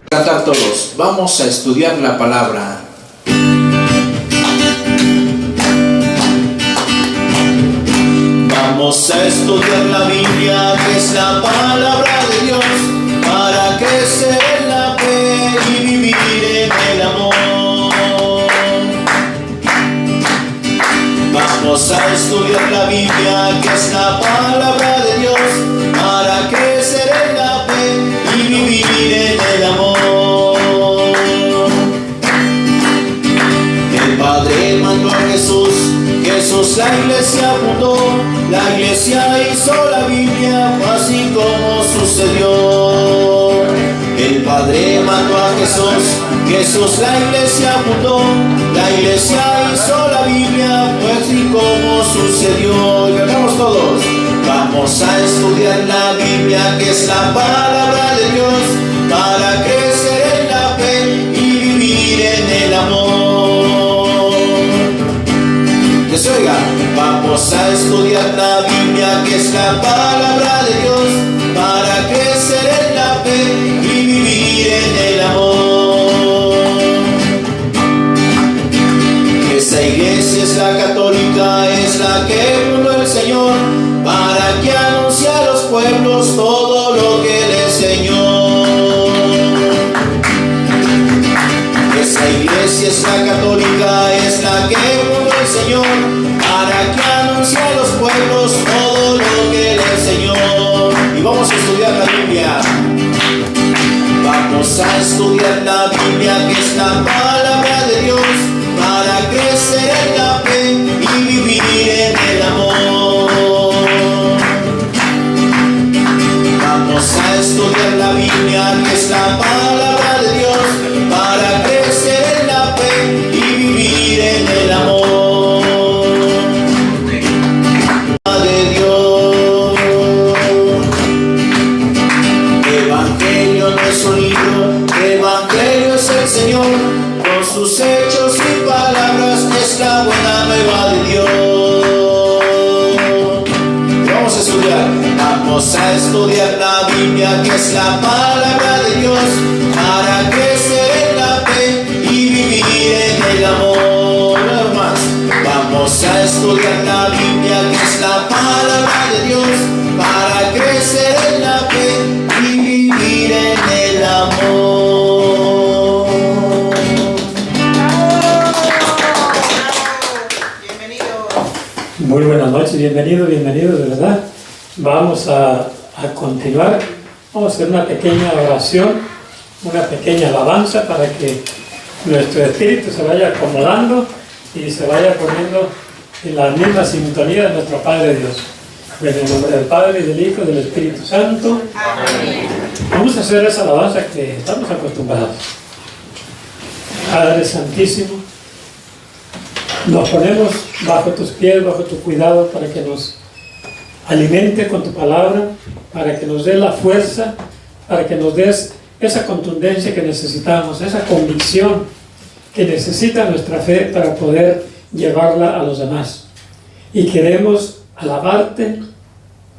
Cantar todos, vamos a estudiar la palabra. Vamos a estudiar la Biblia, que es la palabra de Dios, para crecer en la fe y vivir en el amor. Vamos a estudiar la Biblia, que es la palabra de Dios, para crecer en la fe y vivir en el amor. El Padre mandó a Jesús la iglesia fundó, la iglesia hizo la Biblia, así como sucedió. El Padre mandó a Jesús la iglesia fundó, la iglesia hizo la Biblia, pues así como sucedió. Y cantamos todos. Vamos a estudiar la Biblia, que es la palabra de Dios, para crecer en la fe y vivir en el amor. Que se oiga. Vamos a estudiar la Biblia, que es la palabra de Dios, para crecer en la fe y vivir en el amor. Esa iglesia es la católica, es la que fundó el Señor, para que anuncie a los pueblos todo lo que Él enseñó. Esa iglesia es la católica, es la que fundó el Señor, para que anuncie a los pueblos todo lo que Él enseñó. Y vamos a estudiar la Biblia. Vamos a estudiar la Biblia, que es la palabra de Dios, para crecer en la fe y vivir en el amor. Vamos a estudiar la Biblia, que es la palabra de Dios, para crecer en la fe y vivir en el amor. De Dios. Evangelio no es un libro, Evangelio es el Señor, con sus hechos y palabras es la buena nueva de Dios. Vamos a estudiar. Vamos a estudiar la Biblia, que es la palabra de Dios, para crecer en la fe y vivir en el amor. Nada más. Vamos a estudiar la Biblia, que es la palabra de Dios, para crecer en la fe y vivir en el amor. Bienvenido. Muy buenas noches, bienvenido, de verdad. Vamos a continuar. Vamos a hacer una pequeña oración, una pequeña alabanza para que nuestro espíritu se vaya acomodando y se vaya poniendo en la misma sintonía de nuestro Padre Dios. En el nombre del Padre, y del Hijo, y del Espíritu Santo. Amén. Vamos a hacer esa alabanza que estamos acostumbrados. Padre Santísimo, nos ponemos bajo tus pies, bajo tu cuidado, para que nos alimente con tu palabra, para que nos dé la fuerza, para que nos des esa contundencia que necesitamos, esa convicción que necesita nuestra fe para poder llevarla a los demás. Y queremos alabarte,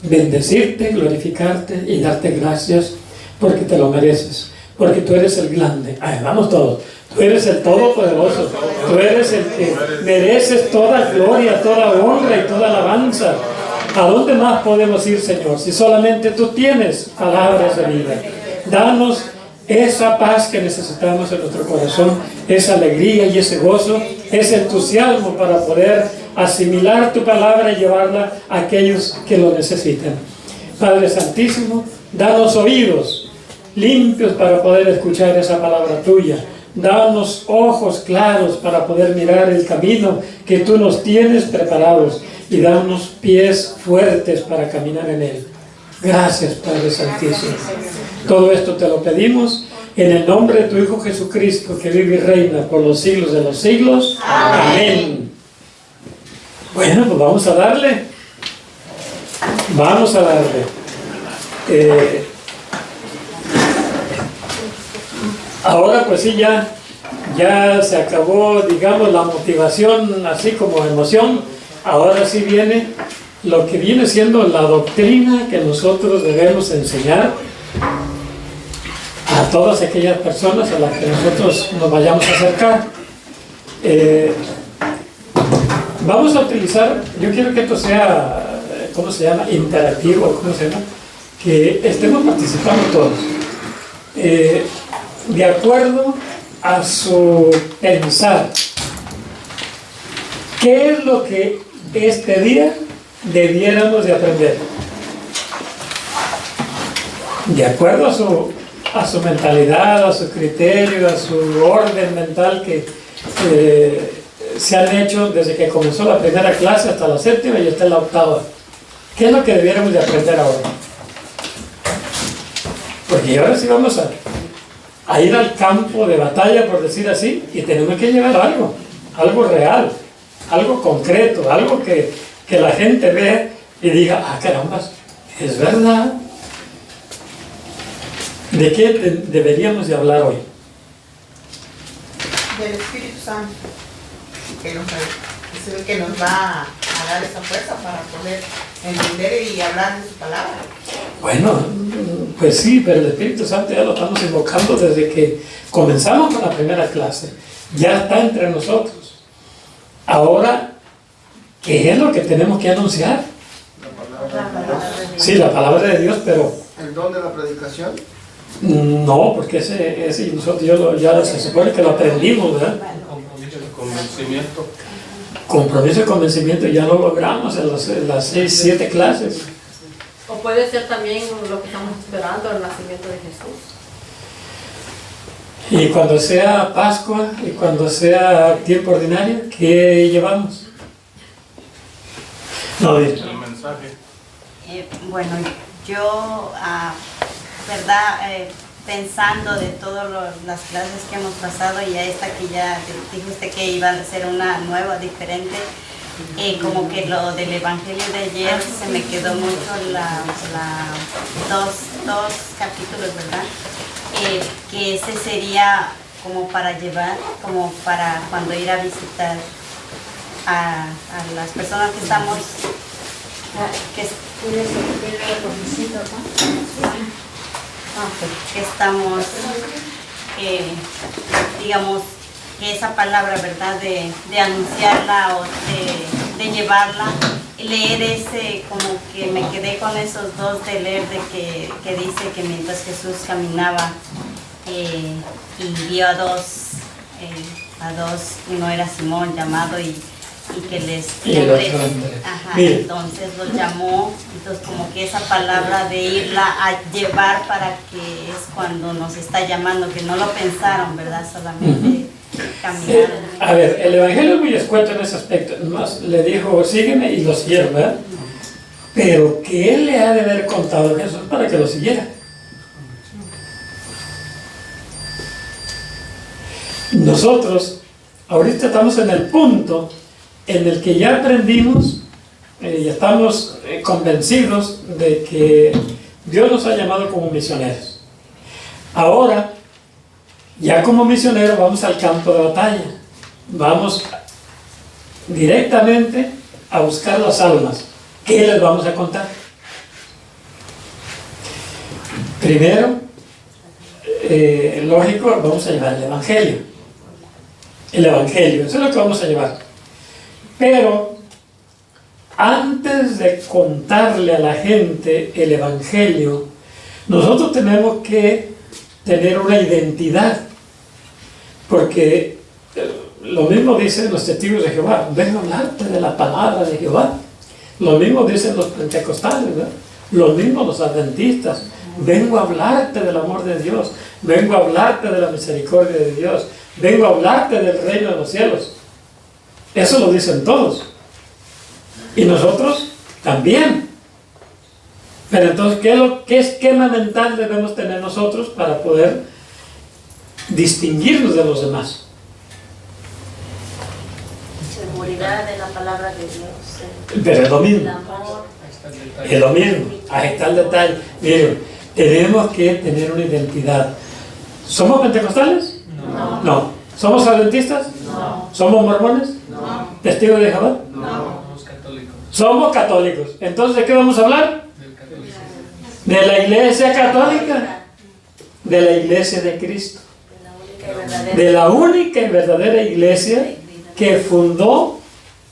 bendecirte, glorificarte y darte gracias, porque te lo mereces, porque tú eres el grande. Ay, vamos todos. Tú eres el Todopoderoso, tú eres el que mereces toda gloria, toda honra y toda alabanza. ¿A dónde más podemos ir, Señor, si solamente tú tienes palabras de vida? Danos esa paz que necesitamos en nuestro corazón, esa alegría y ese gozo, ese entusiasmo para poder asimilar tu palabra y llevarla a aquellos que lo necesitan. Padre Santísimo, danos oídos limpios para poder escuchar esa palabra tuya. Danos ojos claros para poder mirar el camino que tú nos tienes preparados, y danos pies fuertes para caminar en él. Gracias, Padre Santísimo. Todo esto te lo pedimos en el nombre de tu Hijo Jesucristo, que vive y reina por los siglos de los siglos. Amén. Bueno, pues vamos a darle. Vamos a darle. Ahora pues sí, ya se acabó, digamos, la motivación así como emoción. Ahora sí viene lo que viene siendo la doctrina que nosotros debemos enseñar a todas aquellas personas a las que nosotros nos vayamos a acercar. Vamos a utilizar, yo quiero que esto sea, ¿cómo se llama? Interactivo, ¿cómo se llama? Que estemos participando todos. De acuerdo a su pensar, ¿qué es lo que este día debiéramos de aprender? De acuerdo a su mentalidad, a su criterio, a su orden mental que se han hecho desde que comenzó la primera clase hasta la séptima y hasta la octava. ¿Qué es lo que debiéramos de aprender ahora? Porque ahora sí vamos a ir al campo de batalla, por decir así, y tenemos que llevar algo real, algo concreto, algo que la gente vea y diga, ah, caramba, es verdad. ¿De qué deberíamos de hablar hoy? Del Espíritu Santo, que es el que nos va a dar esa fuerza para poder entender y hablar de su palabra. Bueno, pues sí, pero el Espíritu Santo ya lo estamos invocando desde que comenzamos con la primera clase. Ya está entre nosotros. Ahora, ¿qué es lo que tenemos que anunciar? La palabra de Dios. Sí, la palabra de Dios, pero ¿El don de la predicación? no, porque ese nosotros ya se supone que lo aprendimos, ¿verdad? Compromiso y convencimiento. Compromiso y convencimiento ya lo logramos en las 6, 7 clases. O puede ser también lo que estamos esperando, el nacimiento de Jesús. Y cuando sea Pascua y cuando sea tiempo ordinario, ¿qué llevamos? No, El mensaje. Bueno, yo, verdad, pensando de todas las clases que hemos pasado y a esta que ya dijo usted que iba a ser una nueva, diferente, como que lo del Evangelio de ayer se me quedó mucho dos capítulos, ¿verdad? Que ese sería como para llevar, como para cuando ir a visitar a las personas que estamos, que estamos, digamos, que esa palabra, ¿verdad?, de anunciarla o de llevarla, leer ese, como que me quedé con esos dos de leer de que dice que mientras Jesús caminaba y vio a dos, uno era Simón llamado y que les Y el otro Andrés. ajá, Mire. entonces los llamó, entonces como que esa palabra de irla a llevar para que es cuando nos está llamando, que no lo pensaron, ¿verdad? Solamente caminaron. A ver, el Evangelio es muy escueto en ese aspecto. Nomás le dijo, sígueme, y lo siguieron, ¿verdad? Pero ¿qué le ha de haber contado Jesús para que lo siguiera? Nosotros ahorita estamos en el punto en el que ya aprendimos y estamos convencidos de que Dios nos ha llamado como misioneros. Ahora, ya como misioneros vamos al campo de batalla. Vamos directamente a buscar las almas. ¿Qué les vamos a contar? Primero, lógico, vamos a llevar el Evangelio. El Evangelio, eso es lo que vamos a llevar. Pero antes de contarle a la gente el Evangelio, nosotros tenemos que tener una identidad, porque lo mismo dicen los testigos de Jehová, vengo a hablarte de la palabra de Jehová. Lo mismo dicen los pentecostales, ¿verdad? Lo mismo los adventistas, vengo a hablarte del amor de Dios, vengo a hablarte de la misericordia de Dios, vengo a hablarte del reino de los cielos. Eso lo dicen todos. Y nosotros también. Pero entonces, ¿qué esquema mental debemos tener nosotros para poder distinguirnos de los demás? Seguridad de la palabra de Dios. Pero es lo El mismo. amor. Es lo mismo. Ahí está el detalle. Miren, tenemos que tener una identidad. ¿Somos pentecostales? No. No. ¿Somos adventistas? No. ¿Somos mormones? No. ¿Testigos de Jehová? No. Somos católicos. Somos católicos. Entonces, ¿de qué vamos a hablar? De la Iglesia Católica, de la Iglesia de Cristo, de la única y verdadera Iglesia que fundó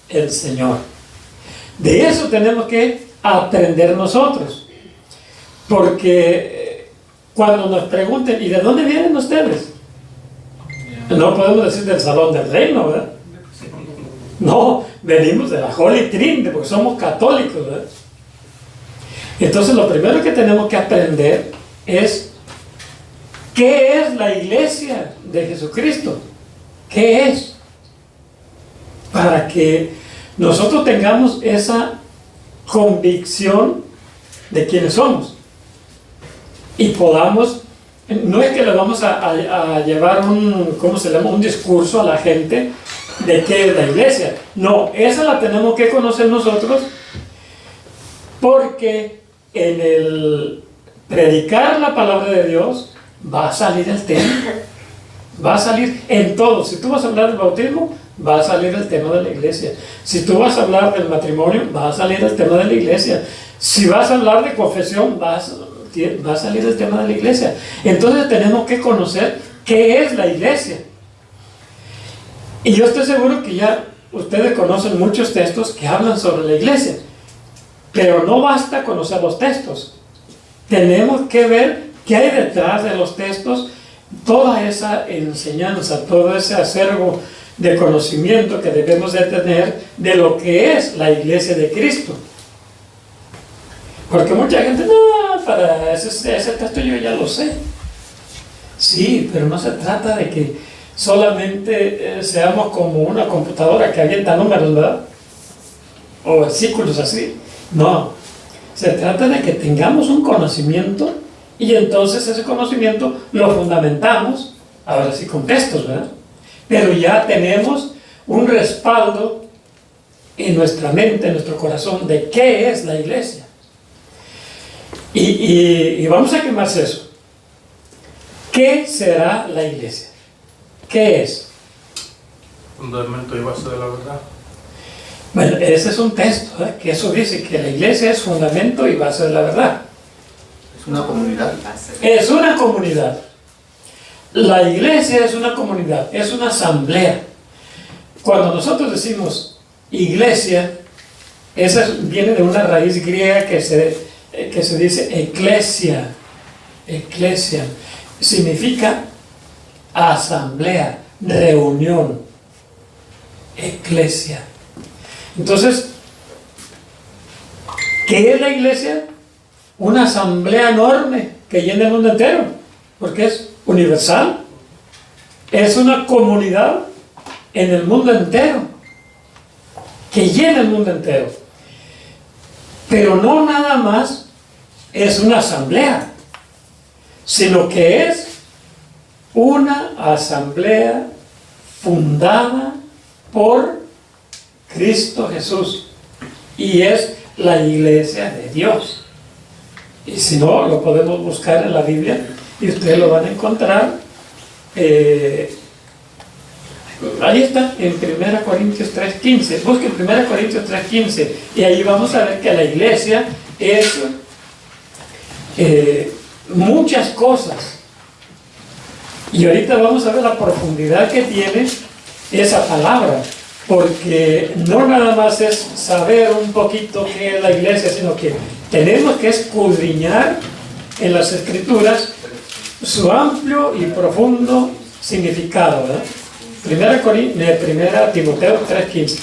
el Señor. De eso tenemos que aprender nosotros, porque cuando nos pregunten, ¿y de dónde vienen ustedes? No podemos decir del Salón del Reino, ¿verdad? No, venimos de la Holy Trinity, porque somos católicos, ¿verdad? Entonces lo primero que tenemos que aprender es ¿qué es la Iglesia de Jesucristo? ¿Qué es? Para que nosotros tengamos esa convicción de quiénes somos y podamos, no es que le vamos a llevar un discurso a la gente de qué es la Iglesia, no, esa la tenemos que conocer nosotros, porque en el predicar la palabra de Dios va a salir el tema, va a salir en todo. Si tú vas a hablar del bautismo, va a salir el tema de la iglesia. Si tú vas a hablar del matrimonio, va a salir el tema de la iglesia. Si vas a hablar de confesión, va a salir el tema de la iglesia. Entonces tenemos que conocer qué es la iglesia. Y yo estoy seguro que ya ustedes conocen muchos textos que hablan sobre la iglesia, pero no basta conocer los textos. Tenemos que ver qué hay detrás de los textos, toda esa enseñanza, todo ese acervo de conocimiento que debemos de tener de lo que es la iglesia de Cristo. Porque mucha gente, no, para ese texto yo ya lo sé. Sí, pero no se trata de que solamente seamos como una computadora que avienta números, ¿verdad? O versículos así. No, se trata de que tengamos un conocimiento y entonces ese conocimiento lo fundamentamos, ahora sí con textos, ¿verdad? Pero ya tenemos un respaldo en nuestra mente, en nuestro corazón, de qué es la iglesia. Y vamos a quemarse eso. ¿Qué será la iglesia? ¿Qué es? Fundamento y base de la verdad. Bueno, ese es un texto, que eso dice que la iglesia es fundamento y base de la verdad. Es una comunidad. Es una comunidad. La iglesia es una comunidad, es una asamblea. Cuando nosotros decimos iglesia, esa viene de una raíz griega que se dice eclesia. Eclesia significa asamblea, reunión. Eclesia. Entonces, ¿qué es la iglesia? Una asamblea enorme que llena el mundo entero, porque es universal. Es una comunidad en el mundo entero, que llena el mundo entero. Pero no nada más es una asamblea, sino que es una asamblea fundada por Cristo Jesús, y es la iglesia de Dios. Y si no, lo podemos buscar en la Biblia y ustedes lo van a encontrar. Ahí está, en 1 Corintios 3:15. Busquen 1 Corintios 3:15 y ahí vamos a ver que la iglesia es muchas cosas. Y ahorita vamos a ver la profundidad que tiene esa palabra, porque no nada más es saber un poquito qué es la iglesia, sino que tenemos que escudriñar en las Escrituras su amplio y profundo significado, ¿verdad? 1 Timoteo 3:15.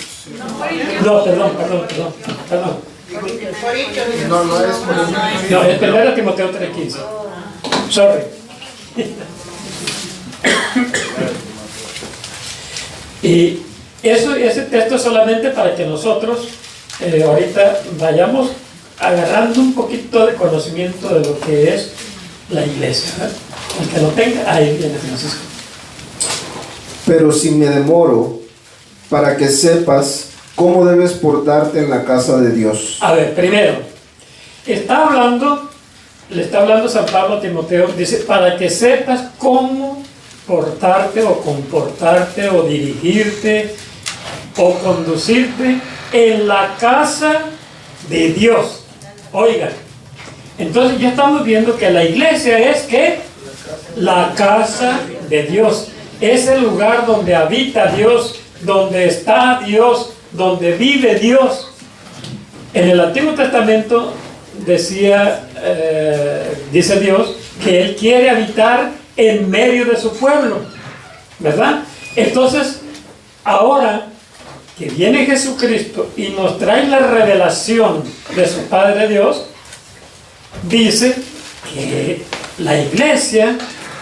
No, perdón. No, es 1 Timoteo 3:15. Sorry. Y ese texto es solamente para que nosotros ahorita vayamos agarrando un poquito de conocimiento de lo que es la iglesia, ¿verdad? El que lo tenga, ahí viene Francisco. Pero si me demoro, para que sepas cómo debes portarte en la casa de Dios. A ver, primero, le está hablando San Pablo a Timoteo, dice, para que sepas cómo portarte o comportarte o dirigirte o conducirte en la casa de Dios. Oigan, entonces ya estamos viendo que la iglesia es que la casa de Dios. Es el lugar donde habita Dios, donde está Dios, donde vive Dios. En el Antiguo Testamento dice Dios que Él quiere habitar en medio de su pueblo, ¿verdad? Entonces, ahora que viene Jesucristo y nos trae la revelación de su Padre Dios, dice que la iglesia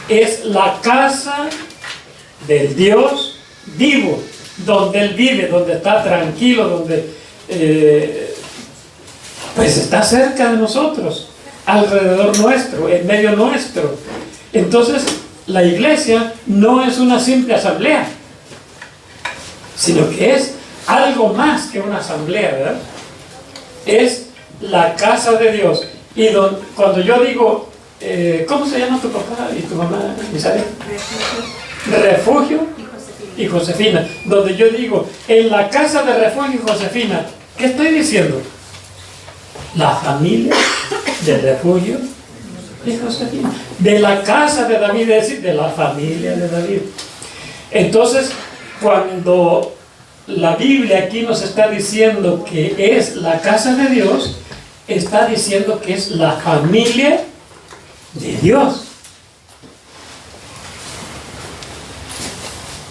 es la casa del Dios vivo, donde Él vive, donde está tranquilo, donde pues está cerca de nosotros, alrededor nuestro, en medio nuestro. Entonces, la iglesia no es una simple asamblea, sino que es algo más que una asamblea, ¿verdad? Es la casa de Dios. Y cuando yo digo, ¿cómo se llama tu papá y tu mamá, Isabel? Refugio y Josefina. Donde yo digo, en la casa de Refugio y Josefina, ¿qué estoy diciendo? La familia de Refugio y Josefina. De la casa de David, es decir, de la familia de David. Entonces, cuando la Biblia aquí nos está diciendo que es la casa de Dios, está diciendo que es la familia de Dios.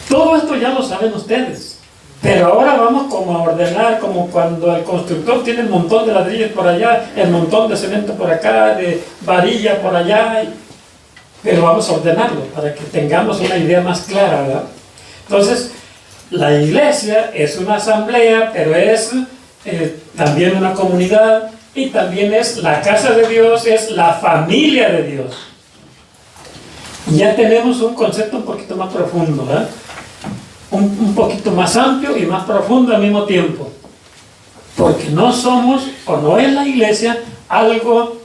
Todo esto ya lo saben ustedes. Pero ahora vamos como a ordenar, como cuando el constructor tiene un montón de ladrillos por allá, el montón de cemento por acá, de varilla por allá. Pero vamos a ordenarlo para que tengamos una idea más clara, ¿verdad? Entonces, la iglesia es una asamblea, pero es también una comunidad, y también es la casa de Dios, es la familia de Dios. Y ya tenemos un concepto un poquito más profundo, ¿verdad? Un poquito más amplio y más profundo al mismo tiempo. Porque no somos, o no es la iglesia, algo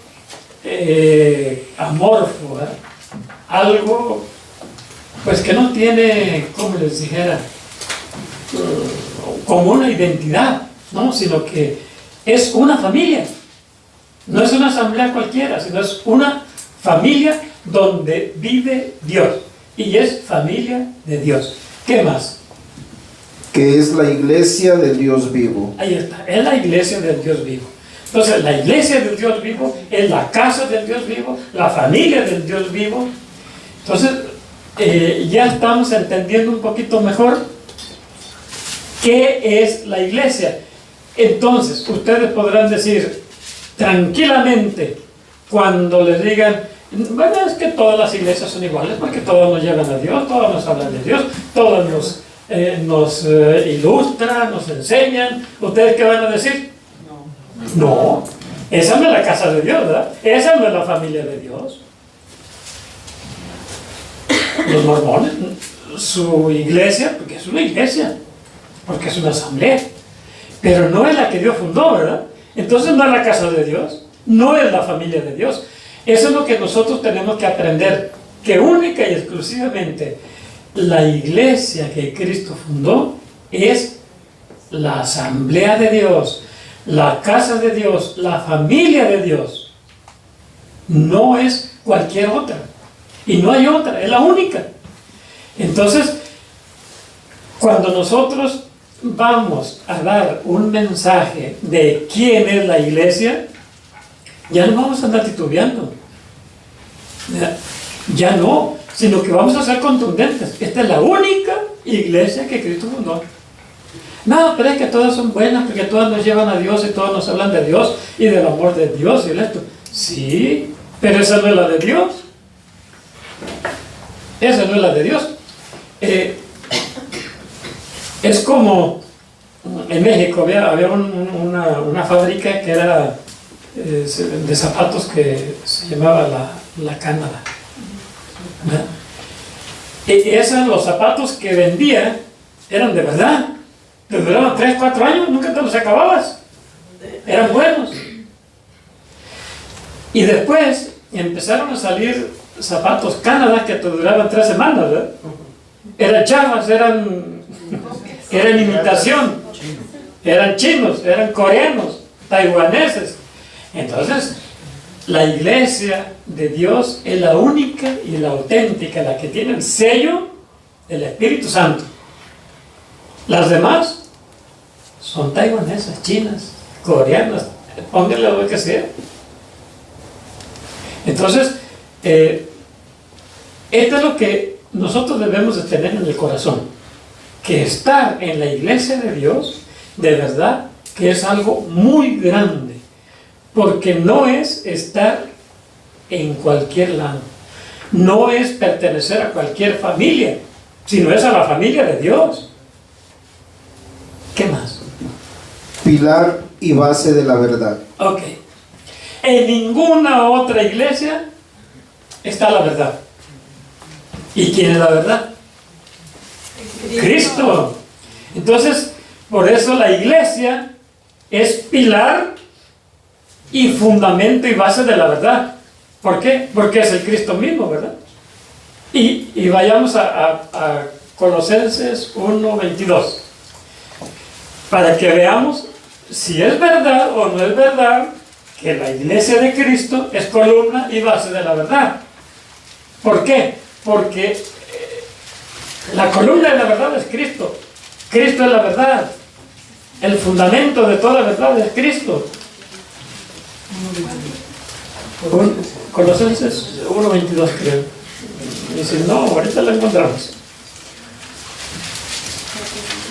amorfo, ¿verdad? Algo, pues que no tiene, como les dijera, como una identidad, ¿no? Sino que es una familia. No es una asamblea cualquiera, sino es una familia donde vive Dios. Y es familia de Dios. ¿Qué más? Que es la iglesia del Dios vivo. Ahí está, es la iglesia del Dios vivo. Entonces, la iglesia del Dios vivo es la casa del Dios vivo, la familia del Dios vivo. Entonces, ya estamos entendiendo un poquito mejor qué es la iglesia. Entonces, ustedes podrán decir tranquilamente, cuando les digan, bueno, es que todas las iglesias son iguales, porque todas nos llevan a Dios, todas nos hablan de Dios, todas nos ilustran, nos enseñan. ¿Ustedes qué van a decir? No, esa no es la casa de Dios, ¿verdad? Esa no es la familia de Dios. Los mormones, su iglesia, porque es una iglesia, porque es una asamblea, pero no es la que Dios fundó, ¿verdad? Entonces no es la casa de Dios, no es la familia de Dios. Eso es lo que nosotros tenemos que aprender, que única y exclusivamente la iglesia que Cristo fundó es la asamblea de Dios, la casa de Dios, la familia de Dios. No es cualquier otra. Y no hay otra, es la única. Entonces, cuando nosotros vamos a dar un mensaje de quién es la iglesia, ya no vamos a andar titubeando. Ya no, sino que vamos a ser contundentes. Esta es la única iglesia que Cristo fundó. No, pero es que todas son buenas, porque todas nos llevan a Dios y todas nos hablan de Dios y del amor de Dios y esto. Sí, pero esa no es la de Dios. Esa no es la de Dios. Es como en México había una fábrica que era de zapatos que se llamaba la Canadá. Los zapatos que vendía eran de verdad. Te duraban 3, 4 años, nunca te los acababas. Eran buenos. Y después empezaron a salir zapatos Canadá que te duraban 3 semanas, ¿verdad? Eran chavas, eran imitación. eran chinos, eran coreanos, taiwaneses. Entonces, la iglesia de Dios es la única y la auténtica, la que tiene el sello del Espíritu Santo. Las demás son taiwanesas, chinas, coreanas, pónganle lo que sea. Entonces, esto es lo que nosotros debemos de tener en el corazón, que estar en la iglesia de Dios, de verdad, que es algo muy grande, porque no es estar en cualquier lado, no es pertenecer a cualquier familia, sino es a la familia de Dios. ¿Qué más? Pilar y base de la verdad. Ok. En ninguna otra iglesia está la verdad. ¿Y quién es la verdad? Cristo. Entonces, por eso la iglesia es pilar y fundamento y base de la verdad. ¿Por qué? Porque es el Cristo mismo, ¿verdad? Y vayamos a Colosenses 1:22, para que veamos si es verdad o no es verdad que la iglesia de Cristo es columna y base de la verdad. ¿Por qué? Porque la columna de la verdad es Cristo. Cristo es la verdad. El fundamento de toda la verdad es Cristo. Colosenses 1:22, creo. Y si no, ahorita lo encontramos.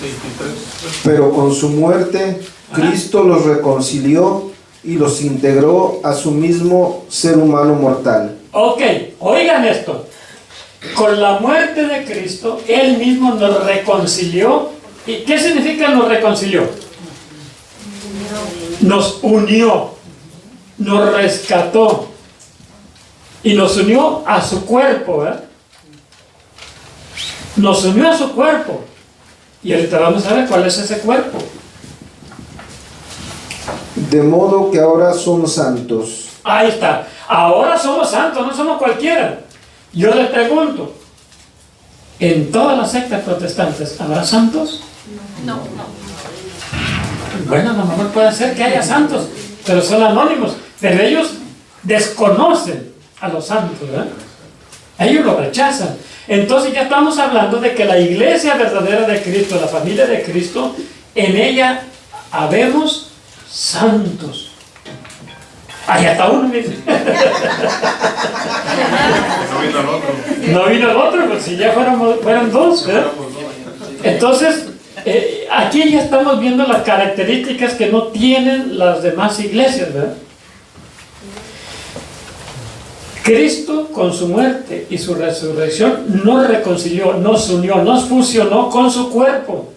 23. Pero con su muerte, Cristo los reconcilió y los integró a su mismo ser humano mortal. Ok, oigan esto. Con la muerte de Cristo, Él mismo nos reconcilió. ¿Y qué significa nos reconcilió? Nos unió, nos rescató y nos unió a su cuerpo, ¿eh? Nos unió a su cuerpo. Y ahorita vamos a ver cuál es ese cuerpo. De modo que ahora somos santos. Ahí está. Ahora somos santos, no somos cualquiera. Yo les pregunto, ¿en todas las sectas protestantes habrá santos? No. Bueno, a lo mejor puede ser que haya santos, pero son anónimos. Pero ellos desconocen a los santos, ¿verdad? Ellos lo rechazan. Entonces ya estamos hablando de que la iglesia verdadera de Cristo, la familia de Cristo, en ella habemos santos. Ahí está uno, mire. No vino el otro. No vino el otro, pues si ya fueron dos, ¿verdad? Entonces, aquí ya estamos viendo las características que no tienen las demás iglesias, ¿verdad? Cristo, con su muerte y su resurrección, nos reconcilió, nos unió, nos fusionó con su cuerpo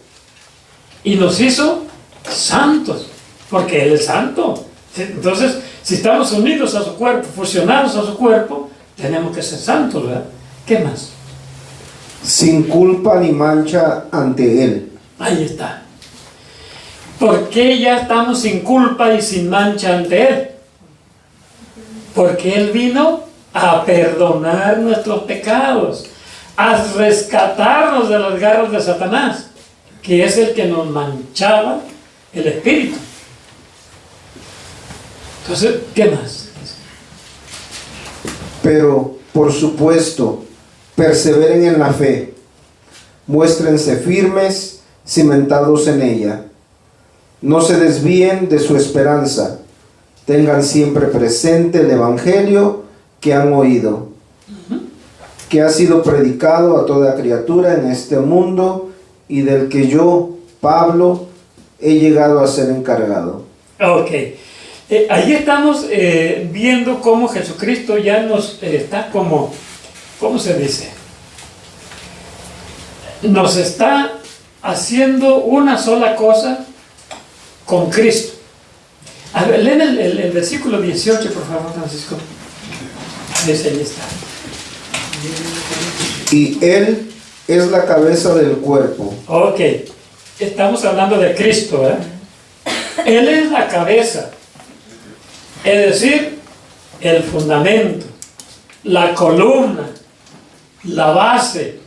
y nos hizo santos, porque Él es santo. Entonces, si estamos unidos a su cuerpo, fusionados a su cuerpo, tenemos que ser santos, ¿verdad? ¿Qué más? Sin culpa ni mancha ante Él. Ahí está. ¿Por qué ya estamos sin culpa y sin mancha ante Él? Porque Él vino a perdonar nuestros pecados, a rescatarnos de las garras de Satanás, que es el que nos manchaba el espíritu. Entonces, ¿qué más? Pero, por supuesto, perseveren en la fe, muéstrense firmes, cimentados en ella. No se desvíen de su esperanza. Tengan siempre presente el Evangelio que han oído, que ha sido predicado a toda criatura en este mundo y del que yo, Pablo, he llegado a ser encargado. Ok. Ahí estamos viendo cómo Jesucristo ya nos está como, ¿cómo se dice? Nos está haciendo una sola cosa con Cristo. A ver, leen el versículo 18, por favor, Francisco. Dice, ahí está. Y Él es la cabeza del cuerpo. Ok. Estamos hablando de Cristo, ¿eh? Él es la cabeza. Es decir, el fundamento, la columna, la base.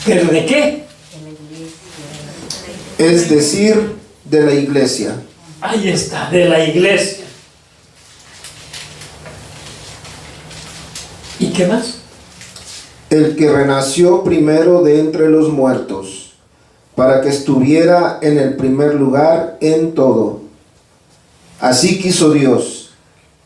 ¿Pero de qué? es decir, de la iglesia. Ahí está, de la iglesia. ¿Y qué más? El que renació primero de entre los muertos, para que estuviera en el primer lugar en todo. Así quiso Dios,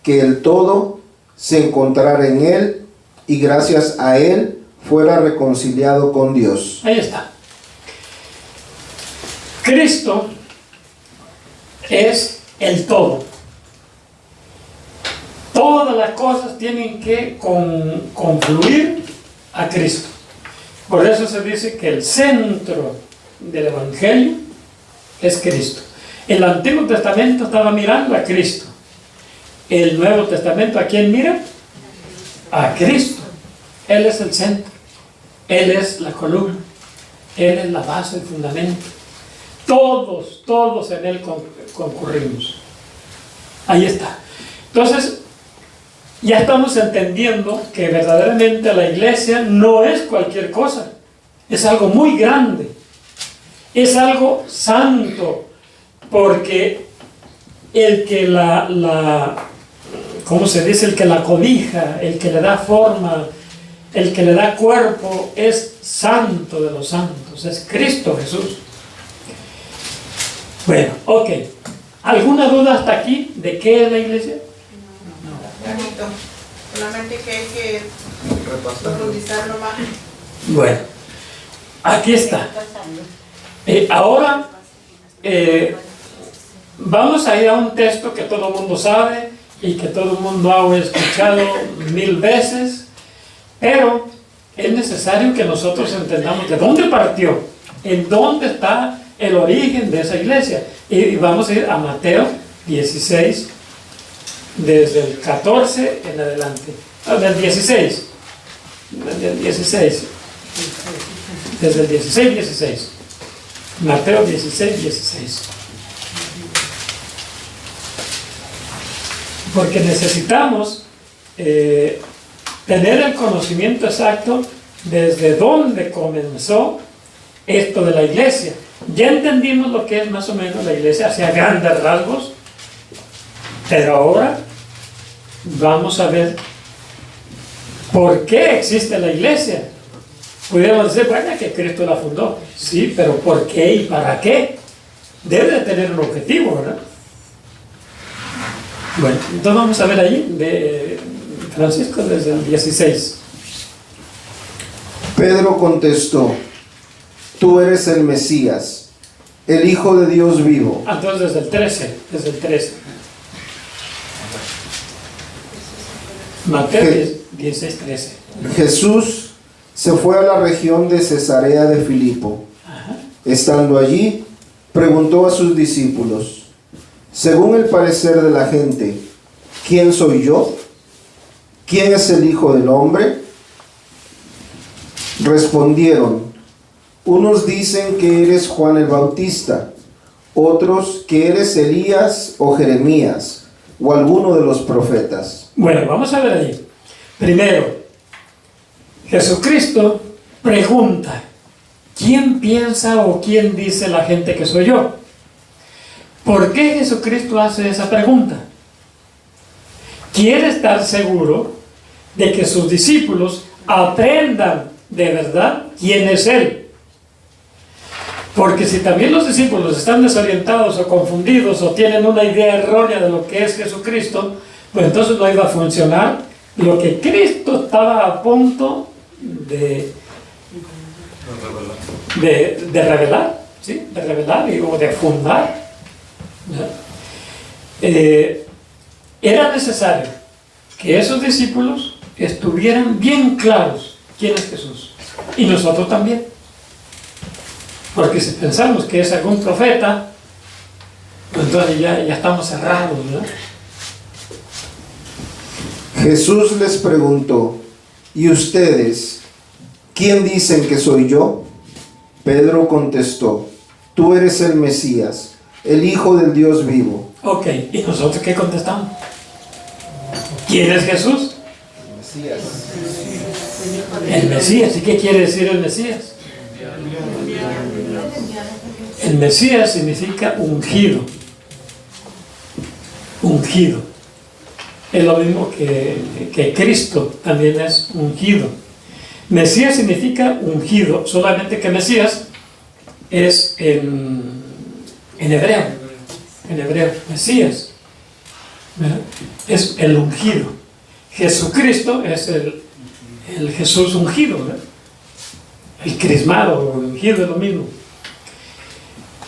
que el todo se encontrara en él, y gracias a él fuera reconciliado con Dios. Ahí está. Cristo es el todo. Todas las cosas tienen que confluir a Cristo. Por eso se dice que el centro del Evangelio es Cristo. El Antiguo Testamento estaba mirando a Cristo. El Nuevo Testamento, ¿a quién mira? A Cristo. Él es el centro. Él es la columna. Él es la base, el fundamento. Todos en Él concurrimos. Ahí está. Entonces, ya estamos entendiendo que verdaderamente la iglesia no es cualquier cosa. Es algo muy grande. Es algo santo. Porque el que ¿cómo se dice? El que la cobija, el que le da forma, el que le da cuerpo, es santo de los santos. Es Cristo Jesús. Bueno, ok. ¿Alguna duda hasta aquí de qué es la iglesia? Bonito. Solamente que hay que profundizarlo más. Bueno, aquí está. Ahora vamos a ir a un texto que todo el mundo sabe y que todo el mundo ha escuchado 1000 veces, pero es necesario que nosotros entendamos de dónde partió, en dónde está el origen de esa iglesia. Y vamos a ir a Mateo 16, desde el 14 en adelante. Del 16. Desde el 16. Mateo 16. Porque necesitamos tener el conocimiento exacto desde dónde comenzó esto de la iglesia. Ya entendimos lo que es más o menos la iglesia hacia grandes rasgos, pero ahora vamos a ver por qué existe la iglesia. Pudiéramos decir, bueno, que Cristo la fundó. Sí, pero ¿por qué y para qué? Debe de tener un objetivo, ¿verdad? Bueno, entonces vamos a ver allí, de Francisco, desde el 16. Pedro contestó: tú eres el Mesías, el Hijo de Dios vivo. Entonces desde el 13. Mateo 16:13. Jesús se fue a la región de Cesarea de Filipo. Estando allí, preguntó a sus discípulos: según el parecer de la gente, ¿quién soy yo? ¿Quién es el Hijo del Hombre? Respondieron: unos dicen que eres Juan el Bautista, otros que eres Elías o Jeremías o alguno de los profetas. Bueno, vamos a ver allí. Primero, Jesucristo pregunta: ¿quién piensa o quién dice la gente que soy yo? ¿Por qué Jesucristo hace esa pregunta? Quiere estar seguro de que sus discípulos aprendan de verdad quién es Él. Porque si también los discípulos están desorientados o confundidos o tienen una idea errónea de lo que es Jesucristo, pues entonces no iba a funcionar lo que Cristo estaba a punto de revelar, ¿sí? De revelar o de fundar. Era necesario que esos discípulos estuvieran bien claros quién es Jesús, y nosotros también, porque si pensamos que es algún profeta, pues entonces ya estamos cerrados, ¿no? Jesús les preguntó: ¿y ustedes quién dicen que soy yo? Pedro contestó: tú eres el Mesías, el Hijo del Dios vivo. Ok, ¿y nosotros qué contestamos? ¿Quién es Jesús? Mesías. El Mesías. ¿Y qué quiere decir el Mesías? El Mesías significa ungido. Ungido. Es lo mismo que Cristo también es ungido. Mesías significa ungido, solamente que Mesías es en hebreo. En hebreo, Mesías, ¿verdad? Es el ungido. Jesucristo es el Jesús ungido, ¿verdad? El crismado o ungido es lo mismo.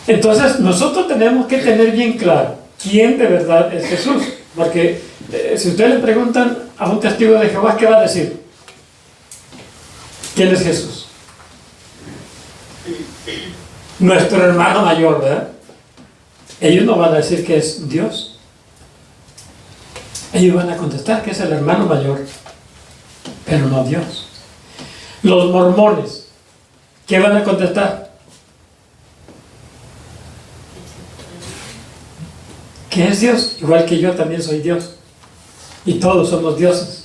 Entonces nosotros tenemos que tener bien claro quién de verdad es Jesús, porque si ustedes le preguntan a un testigo de Jehová, ¿qué va a decir? ¿Quién es Jesús? Nuestro hermano mayor, ¿verdad? Ellos no van a decir que es Dios. Ellos van a contestar que es el hermano mayor, pero no Dios. Los mormones, ¿qué van a contestar? Que es Dios, igual que yo también soy Dios. Y todos somos dioses.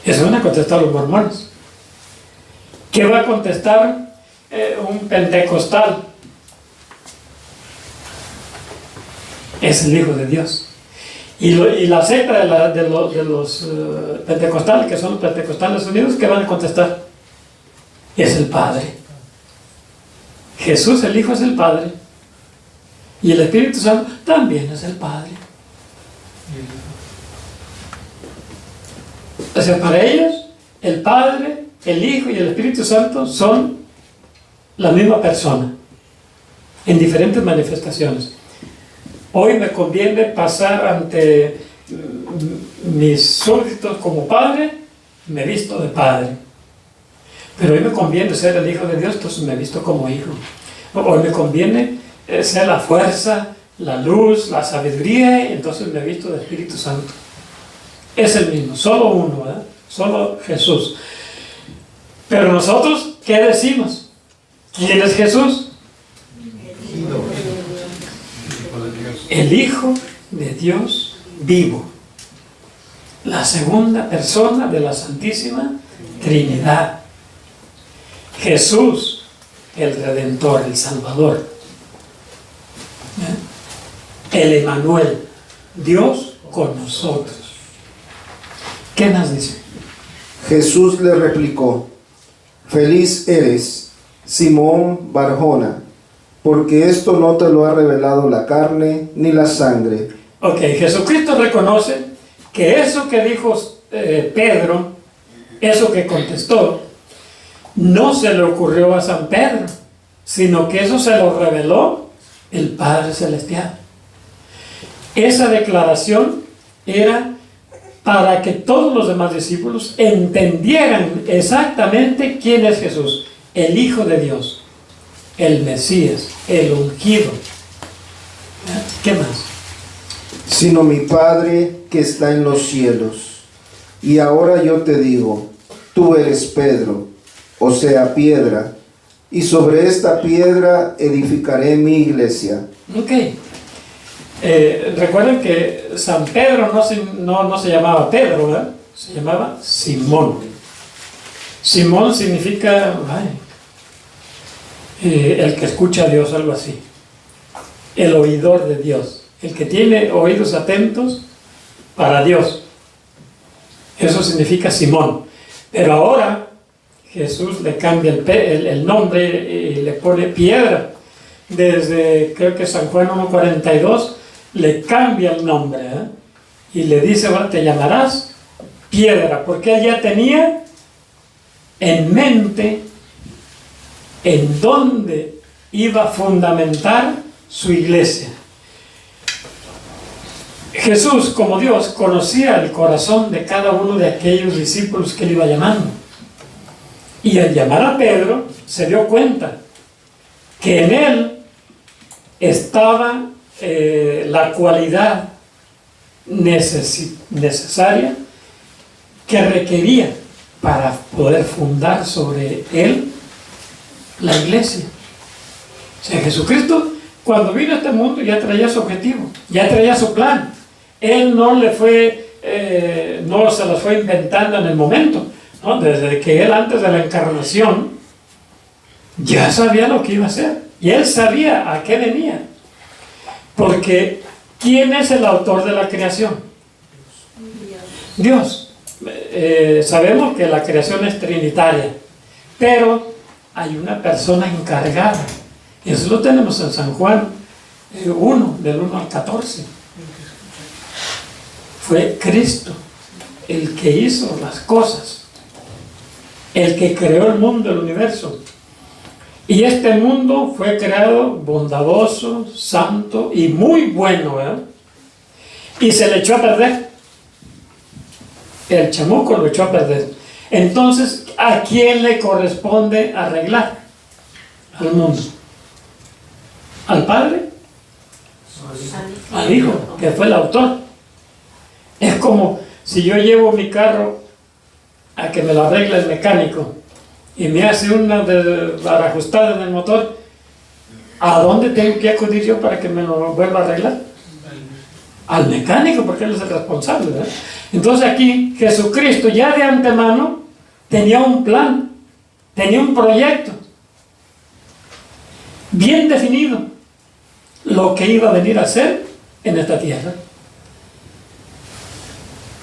Eso van a contestar los mormones. ¿Qué va a contestar un pentecostal? Es el Hijo de Dios. Y la secta de los pentecostales, que son los pentecostales unidos, ¿qué van a contestar? Es el Padre. Jesús, el Hijo, es el Padre. Y el Espíritu Santo también es el Padre. O sea, para ellos, el Padre, el Hijo y el Espíritu Santo son la misma persona, en diferentes manifestaciones. Hoy me conviene pasar ante mis súbditos como padre, me visto de padre. Pero hoy me conviene ser el Hijo de Dios, entonces me visto como hijo. Hoy me conviene ser la fuerza, la luz, la sabiduría, y entonces me visto de Espíritu Santo. Es el mismo, solo uno, ¿verdad? Solo Jesús. Pero nosotros, ¿qué decimos? ¿Quién es Jesús? El Hijo de Dios vivo, la segunda persona de la Santísima Trinidad. Jesús, el Redentor, el Salvador. El Emmanuel, Dios con nosotros. ¿Qué más dice? Jesús le replicó: feliz eres, Simón Barjona, porque esto no te lo ha revelado la carne ni la sangre. Ok, Jesucristo reconoce que eso que dijo Pedro, eso que contestó, no se le ocurrió a San Pedro, sino que eso se lo reveló el Padre Celestial. Esa declaración era para que todos los demás discípulos entendieran exactamente quién es Jesús, el Hijo de Dios, el Mesías, el ungido. ¿Qué más? Sino mi Padre que está en los cielos. Y ahora yo te digo, tú eres Pedro, o sea, piedra, y sobre esta piedra edificaré mi iglesia. Ok. Recuerden que San Pedro no se llamaba Pedro, ¿verdad? Se llamaba Simón. Simón significa el que escucha a Dios, algo así. El oidor de Dios. El que tiene oídos atentos para Dios. Eso significa Simón. Pero ahora Jesús le cambia el nombre y le pone piedra. Desde, creo que San Juan 1:42, le cambia el nombre, y le dice: bueno, te llamarás piedra, porque él ya tenía en mente en dónde iba a fundamentar su iglesia. Jesús, como Dios, conocía el corazón de cada uno de aquellos discípulos que él iba llamando. Y al llamar a Pedro, se dio cuenta que en él estaba la cualidad necesaria que requería para poder fundar sobre él la iglesia. O sea, Jesucristo, cuando vino a este mundo, ya traía su objetivo, ya traía su plan. Él no se los fue inventando en el momento, ¿no? Desde que él, antes de la encarnación, ya sabía lo que iba a hacer Y él sabía a qué venía. Porque ¿quién es el autor de la creación? Dios. Sabemos que la creación es trinitaria, pero hay una persona encargada. Y eso lo tenemos en San Juan 1, del 1 al 14. Fue Cristo el que hizo las cosas, el que creó el mundo, el universo. Y este mundo fue creado bondadoso, santo y muy bueno, ¿verdad? Y se le echó a perder. El chamuco lo echó a perder. Entonces, ¿a quién le corresponde arreglar al mundo? ¿Al Padre? Al Hijo, que fue el autor. Es como si yo llevo mi carro a que me lo arregle el mecánico y me hace una barajustada en el motor. ¿A dónde tengo que acudir yo para que me lo vuelva a arreglar? Al mecánico, porque él es el responsable, ¿verdad? Entonces aquí Jesucristo ya de antemano tenía un plan, tenía un proyecto bien definido, lo que iba a venir a hacer en esta tierra.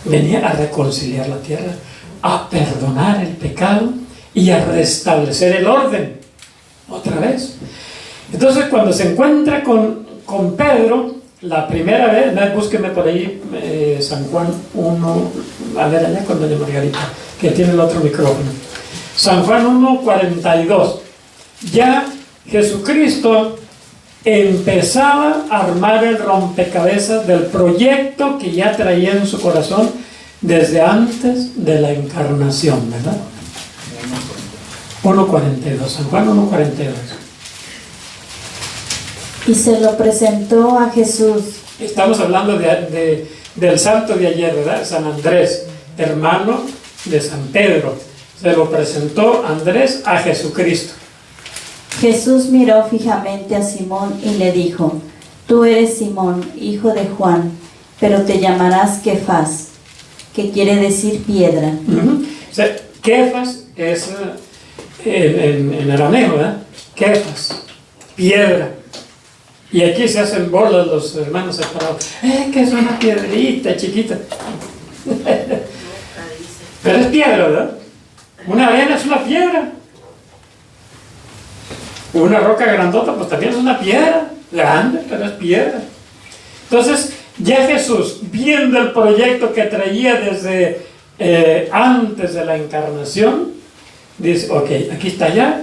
Venía a reconciliar la tierra, a perdonar el pecado y a restablecer el orden otra vez. Entonces cuando se encuentra con Pedro la primera vez, búsqueme por ahí San Juan 1, a ver allá con doña Margarita, que tiene el otro micrófono. San Juan 1, 42. Ya Jesucristo empezaba a armar el rompecabezas del proyecto que ya traía en su corazón desde antes de la encarnación, ¿verdad? 1.42, San Juan 1.42. Y se lo presentó a Jesús. Estamos hablando del santo de ayer, ¿verdad? San Andrés, hermano de San Pedro. Se lo presentó Andrés a Jesucristo. Jesús miró fijamente a Simón y le dijo: Tú eres Simón, hijo de Juan, pero te llamarás Kefas, que quiere decir piedra. O sea, Kefas es en arameo, ¿verdad? Kefas, piedra. Y aquí se hacen bolas los hermanos separados. Que es una piedrita chiquita. Pero es piedra, ¿verdad? Una arena es una piedra. Una roca grandota, pues también es una piedra. Grande, pero es piedra. Entonces, ya Jesús, viendo el proyecto que traía desde antes de la encarnación, dice, ok, aquí está ya,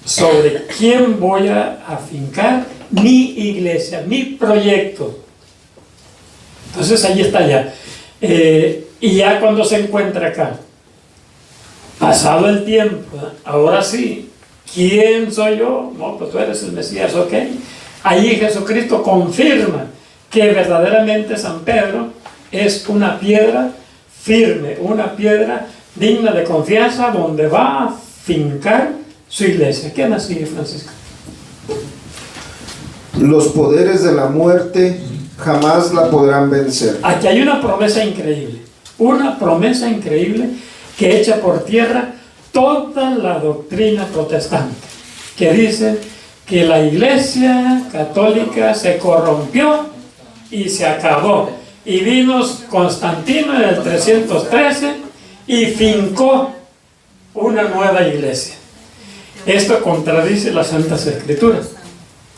sobre quién voy a afincar mi iglesia, mi proyecto. Entonces ahí está ya. Y ya cuando se encuentra acá, pasado el tiempo, ahora sí, ¿quién soy yo? No, pues tú eres el Mesías, ok. Ahí Jesucristo confirma que verdaderamente San Pedro es una piedra firme, una piedra digna de confianza donde va a fincar su iglesia. ¿Qué más sigue, Francisco? Los poderes de la muerte jamás la podrán vencer. Aquí hay una promesa increíble que echa por tierra toda la doctrina protestante, que dice que la Iglesia católica se corrompió y se acabó. Y vino Constantino en el 313 y fincó una nueva iglesia. Esto contradice las Santas Escrituras,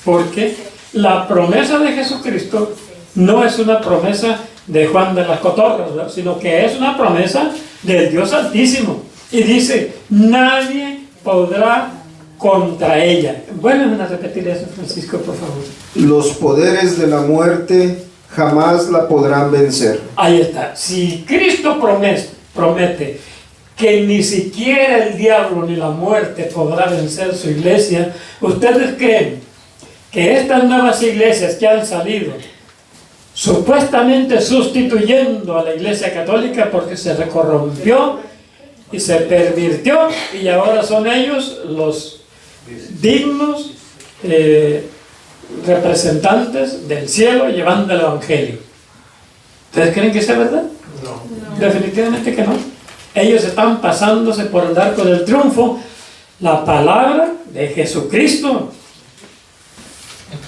porque la promesa de Jesucristo no es una promesa de Juan de las Cotorras, ¿verdad? Sino que es una promesa del Dios Altísimo. Y dice, nadie podrá contra ella. Vuelven a repetir eso, Francisco, por favor. Los poderes de la muerte jamás la podrán vencer. Ahí está. Si Cristo promete que ni siquiera el diablo ni la muerte podrá vencer su iglesia, ¿ustedes creen que estas nuevas iglesias que han salido, supuestamente sustituyendo a la iglesia católica porque se recorrompió y se pervirtió, y ahora son ellos los dignos representantes del cielo llevando el evangelio? ¿Ustedes creen que sea verdad? No. Definitivamente que no. Ellos están pasándose por el arco del triunfo la palabra de Jesucristo,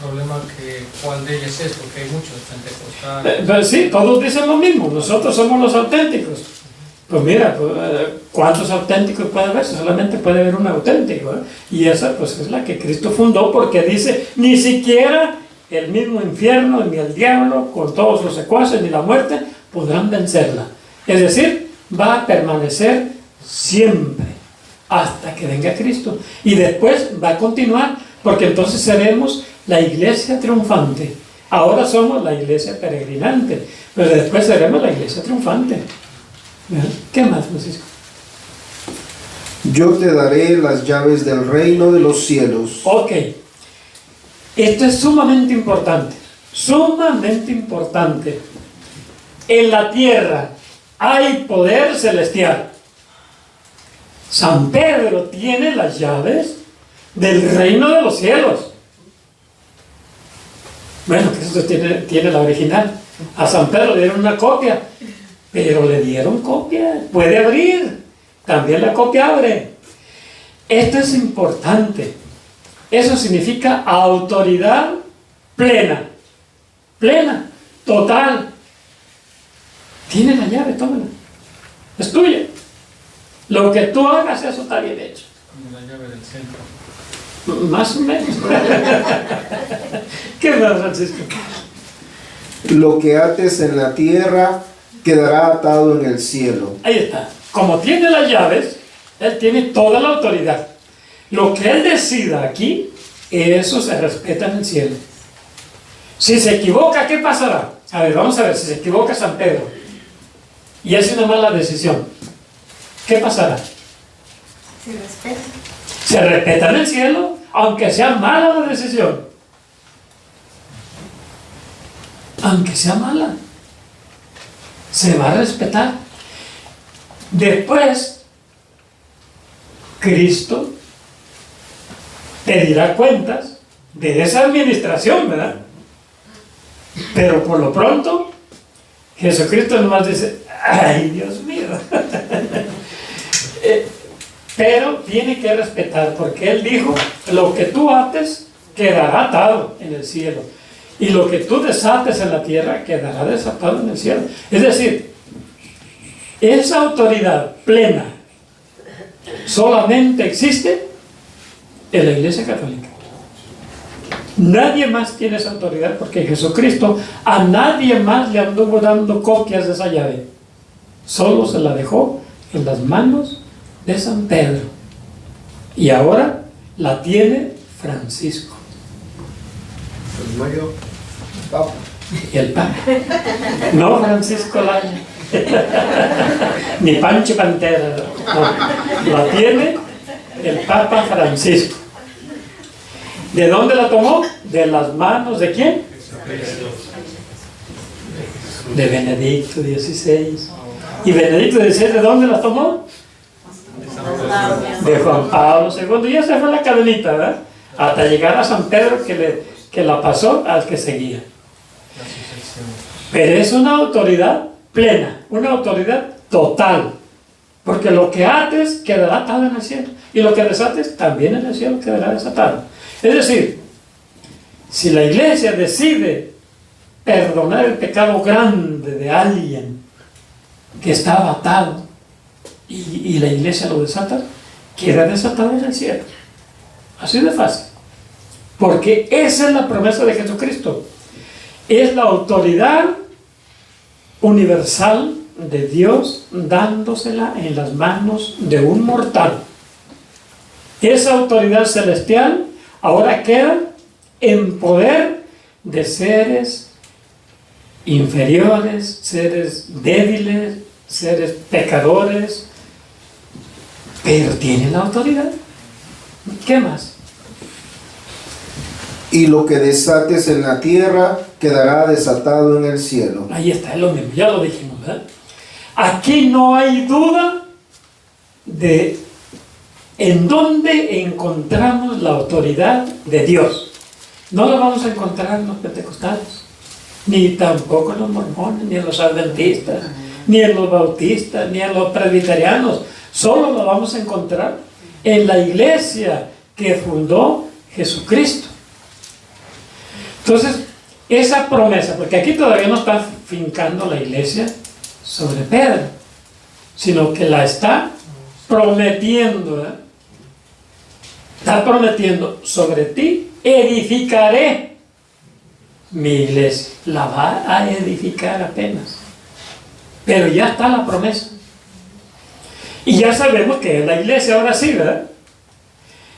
problema que cuál de ellas es, porque hay muchos pentecostales. Pues sí, todos dicen lo mismo, nosotros somos los auténticos. Pues mira, ¿cuántos auténticos puede haber? Solamente puede haber un auténtico, ¿eh? Y esa pues es la que Cristo fundó, porque dice, ni siquiera el mismo infierno, ni el diablo, con todos los secuaces, ni la muerte, podrán vencerla. Es decir, va a permanecer siempre, hasta que venga Cristo. Y después va a continuar, porque entonces seremos la iglesia triunfante. Ahora somos la iglesia peregrinante, pero después seremos la iglesia triunfante. ¿Qué más, Francisco? Yo te daré las llaves del reino de los cielos. Ok. Esto es sumamente importante. Sumamente importante. En la tierra hay poder celestial. San Pedro tiene las llaves del reino de los cielos. Bueno, Cristo tiene la original. A San Pedro le dieron una copia, pero le dieron copia. Puede abrir. También la copia abre. Esto es importante. Eso significa autoridad plena. Plena, total. Tiene la llave, tómala. Es tuya. Lo que tú hagas, eso está bien hecho. Como la llave del centro. Más o menos. ¿Qué más, Francisco? Lo que ates en la tierra quedará atado en el cielo. Ahí está. Como tiene las llaves, él tiene toda la autoridad. Lo que él decida aquí, eso se respeta en el cielo. Si se equivoca, ¿qué pasará? A ver, vamos a ver, si se equivoca San Pedro y hace una mala decisión, ¿qué pasará? Se respeta. Se respeta en el cielo, aunque sea mala la decisión. Aunque sea mala, se va a respetar. Después, Cristo pedirá cuentas de esa administración, ¿verdad? Pero por lo pronto, Jesucristo nomás dice, ¡ay, Dios mío! Pero tiene que respetar, porque Él dijo, lo que tú ates quedará atado en el cielo, y lo que tú desates en la tierra quedará desatado en el cielo. Es decir, esa autoridad plena solamente existe en la Iglesia Católica. Nadie más tiene esa autoridad, porque Jesucristo a nadie más le anduvo dando copias de esa llave. Solo se la dejó en las manos de San Pedro. Y ahora la tiene Francisco. Y el Papa. No Francisco Laya. Ni Pancho Pantera. No. La tiene el Papa Francisco. ¿De dónde la tomó? De las manos ¿de quién? De Benedicto XVI. ¿Y Benedicto XVI de dónde la tomó? De Juan Pablo II. Y esa fue la cadenita, ¿verdad? Hasta llegar a San Pedro que la pasó al que seguía. Pero es una autoridad plena, una autoridad total. Porque lo que ates quedará atado en el cielo. Y lo que desates también en el cielo quedará desatado. Es decir, si la iglesia decide perdonar el pecado grande de alguien que estaba atado y la iglesia lo desata, queda desatado en el cielo. Así de fácil. Porque esa es la promesa de Jesucristo. Es la autoridad universal de Dios dándosela en las manos de un mortal. Esa autoridad celestial ahora queda en poder de seres inferiores, seres débiles, seres pecadores, pero tienen la autoridad. ¿Qué más? Y lo que desates en la tierra quedará desatado en el cielo. Ahí está, es lo mismo, ya lo dijimos, ¿verdad? Aquí no hay duda de en dónde encontramos la autoridad de Dios. No la vamos a encontrar en los pentecostales, ni tampoco en los mormones, ni en los adventistas, ni en los bautistas, ni en los presbiterianos. Solo la vamos a encontrar en la iglesia que fundó Jesucristo. Entonces, esa promesa, porque aquí todavía no está fincando la iglesia sobre Pedro, sino que la está prometiendo, ¿eh? Está prometiendo: sobre ti edificaré mi iglesia. La va a edificar apenas, pero ya está la promesa. Y ya sabemos que es la iglesia ahora sí, ¿verdad?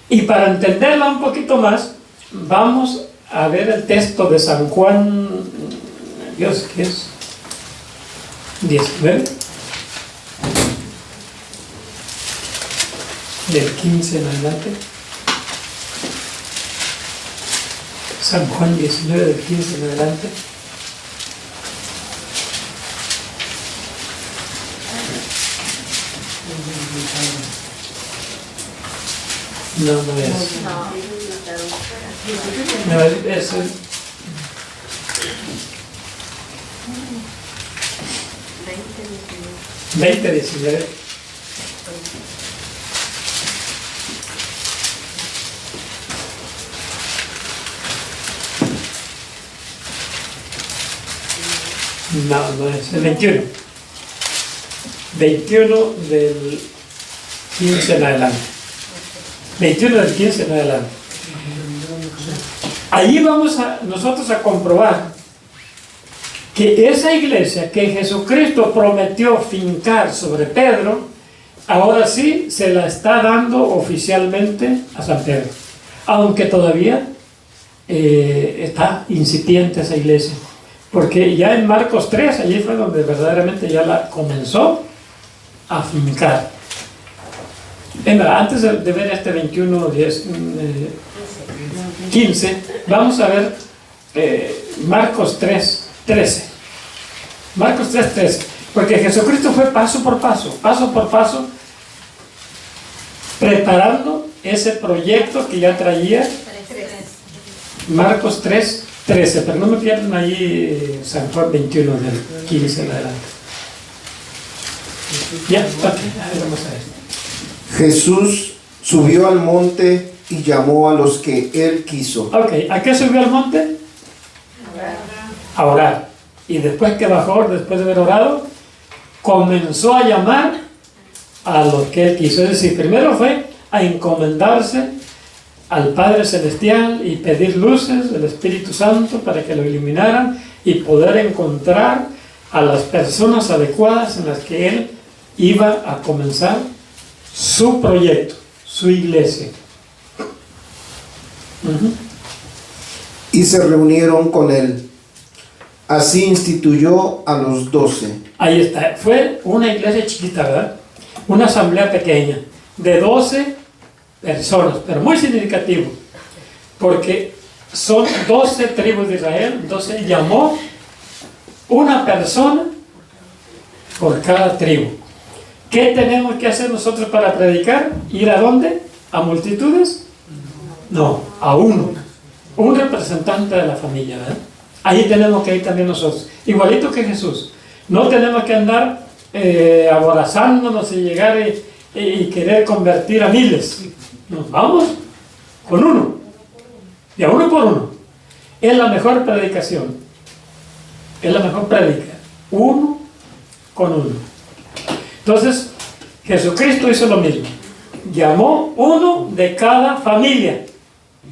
Y para entenderla un poquito más, vamos a ver el texto de San Juan, Dios, ¿qué es? 19, del 15 en adelante. San Juan 19, del 15 en adelante. No, no es. No, es 20:19. No, no es el 21. 21 del 15 en adelante. 21 del 15 en adelante. Allí vamos nosotros a comprobar que esa iglesia que Jesucristo prometió fincar sobre Pedro, ahora sí se la está dando oficialmente a San Pedro, aunque todavía está incipiente esa iglesia, porque ya en Marcos 3, allí fue donde verdaderamente ya la comenzó a fincar. Antes de ver este 21, 10, 15, vamos a ver Marcos 3:13. Marcos 3:13, porque Jesucristo fue paso por paso, preparando ese proyecto que ya traía. Marcos 3:13, pero no me pierdan allí San Juan 21 del 15 en adelante. Ya, vamos a esto. Jesús subió al monte y llamó a los que él quiso. Ok, ¿a qué subió al monte? A orar. Y después que bajó, después de haber orado, comenzó a llamar a los que él quiso. Es decir, primero fue a encomendarse al Padre Celestial y pedir luces del Espíritu Santo para que lo iluminaran y poder encontrar a las personas adecuadas en las que él iba a comenzar su proyecto, su iglesia. Y se reunieron con él. Así instituyó a los 12. Ahí está. Fue una iglesia chiquita, ¿verdad? Una asamblea pequeña de 12 personas, pero muy significativo, porque son 12 tribus de Israel. 12, llamó una persona por cada tribu. ¿Qué tenemos que hacer nosotros para predicar? ¿Ir a dónde? ¿A multitudes? No, a uno. Un representante de la familia, ¿verdad? Ahí tenemos que ir también nosotros. Igualito que Jesús. No tenemos que andar aborazándonos y llegar y querer convertir a miles. Nos vamos con uno. Y a uno por uno. Es la mejor predicación. Es la mejor prédica. Uno con uno. Entonces, Jesucristo hizo lo mismo. Llamó uno de cada familia.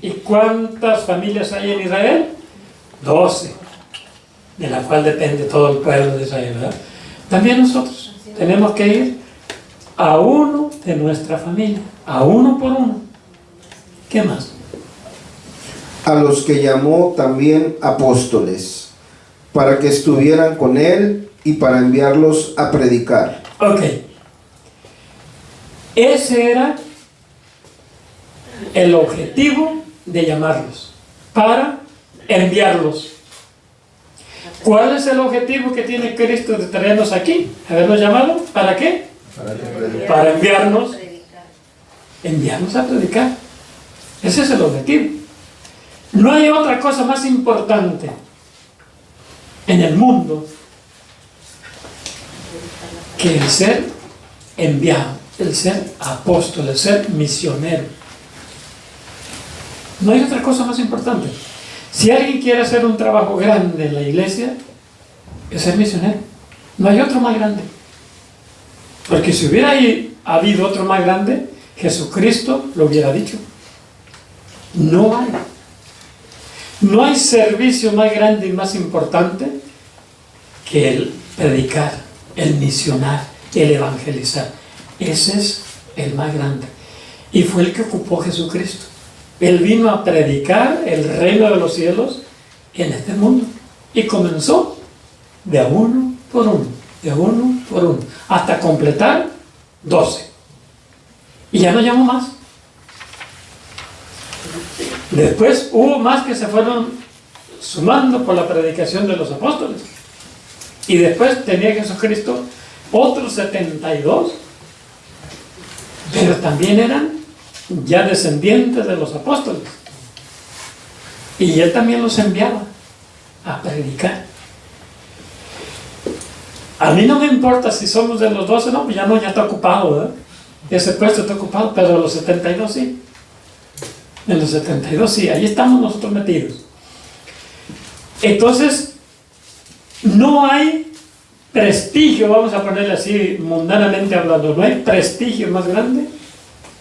¿Y cuántas familias hay en Israel? 12. De la cual depende todo el pueblo de Israel, ¿verdad? También nosotros tenemos que ir a uno de nuestra familia. A uno por uno. ¿Qué más? A los que llamó también apóstoles, para que estuvieran con él y para enviarlos a predicar. Ok. Ese era el objetivo de llamarlos, para enviarlos. ¿Cuál es el objetivo que tiene Cristo de traernos aquí? ¿Habernos llamado? ¿Para qué? Para enviarnos. Enviarnos a predicar. Ese es el objetivo. No hay otra cosa más importante en el mundo que el ser enviado, el ser apóstol, el ser misionero. No hay otra cosa más importante. Si alguien quiere hacer un trabajo grande en la iglesia, es ser misionero. No hay otro más grande. Porque si hubiera habido otro más grande, Jesucristo lo hubiera dicho. No hay. No hay servicio más grande y más importante que el predicar, el misionar, el evangelizar. Ese es el más grande. Y fue el que ocupó Jesucristo. Él vino a predicar el reino de los cielos en este mundo. Y comenzó de a uno por uno, de a uno por uno, hasta completar 12. Y ya no llamó más. Después hubo más que se fueron sumando por la predicación de los apóstoles. Y después tenía Jesucristo otros 72, pero también eran ya descendientes de los apóstoles. Y él también los enviaba a predicar. A mí no me importa si somos de los 12, no, pues ya no, ya está ocupado, ¿verdad? Ese puesto está ocupado, pero los 72 sí. En los 72 sí, ahí estamos nosotros metidos. Entonces, no hay prestigio, vamos a ponerle así mundanamente hablando, no hay prestigio más grande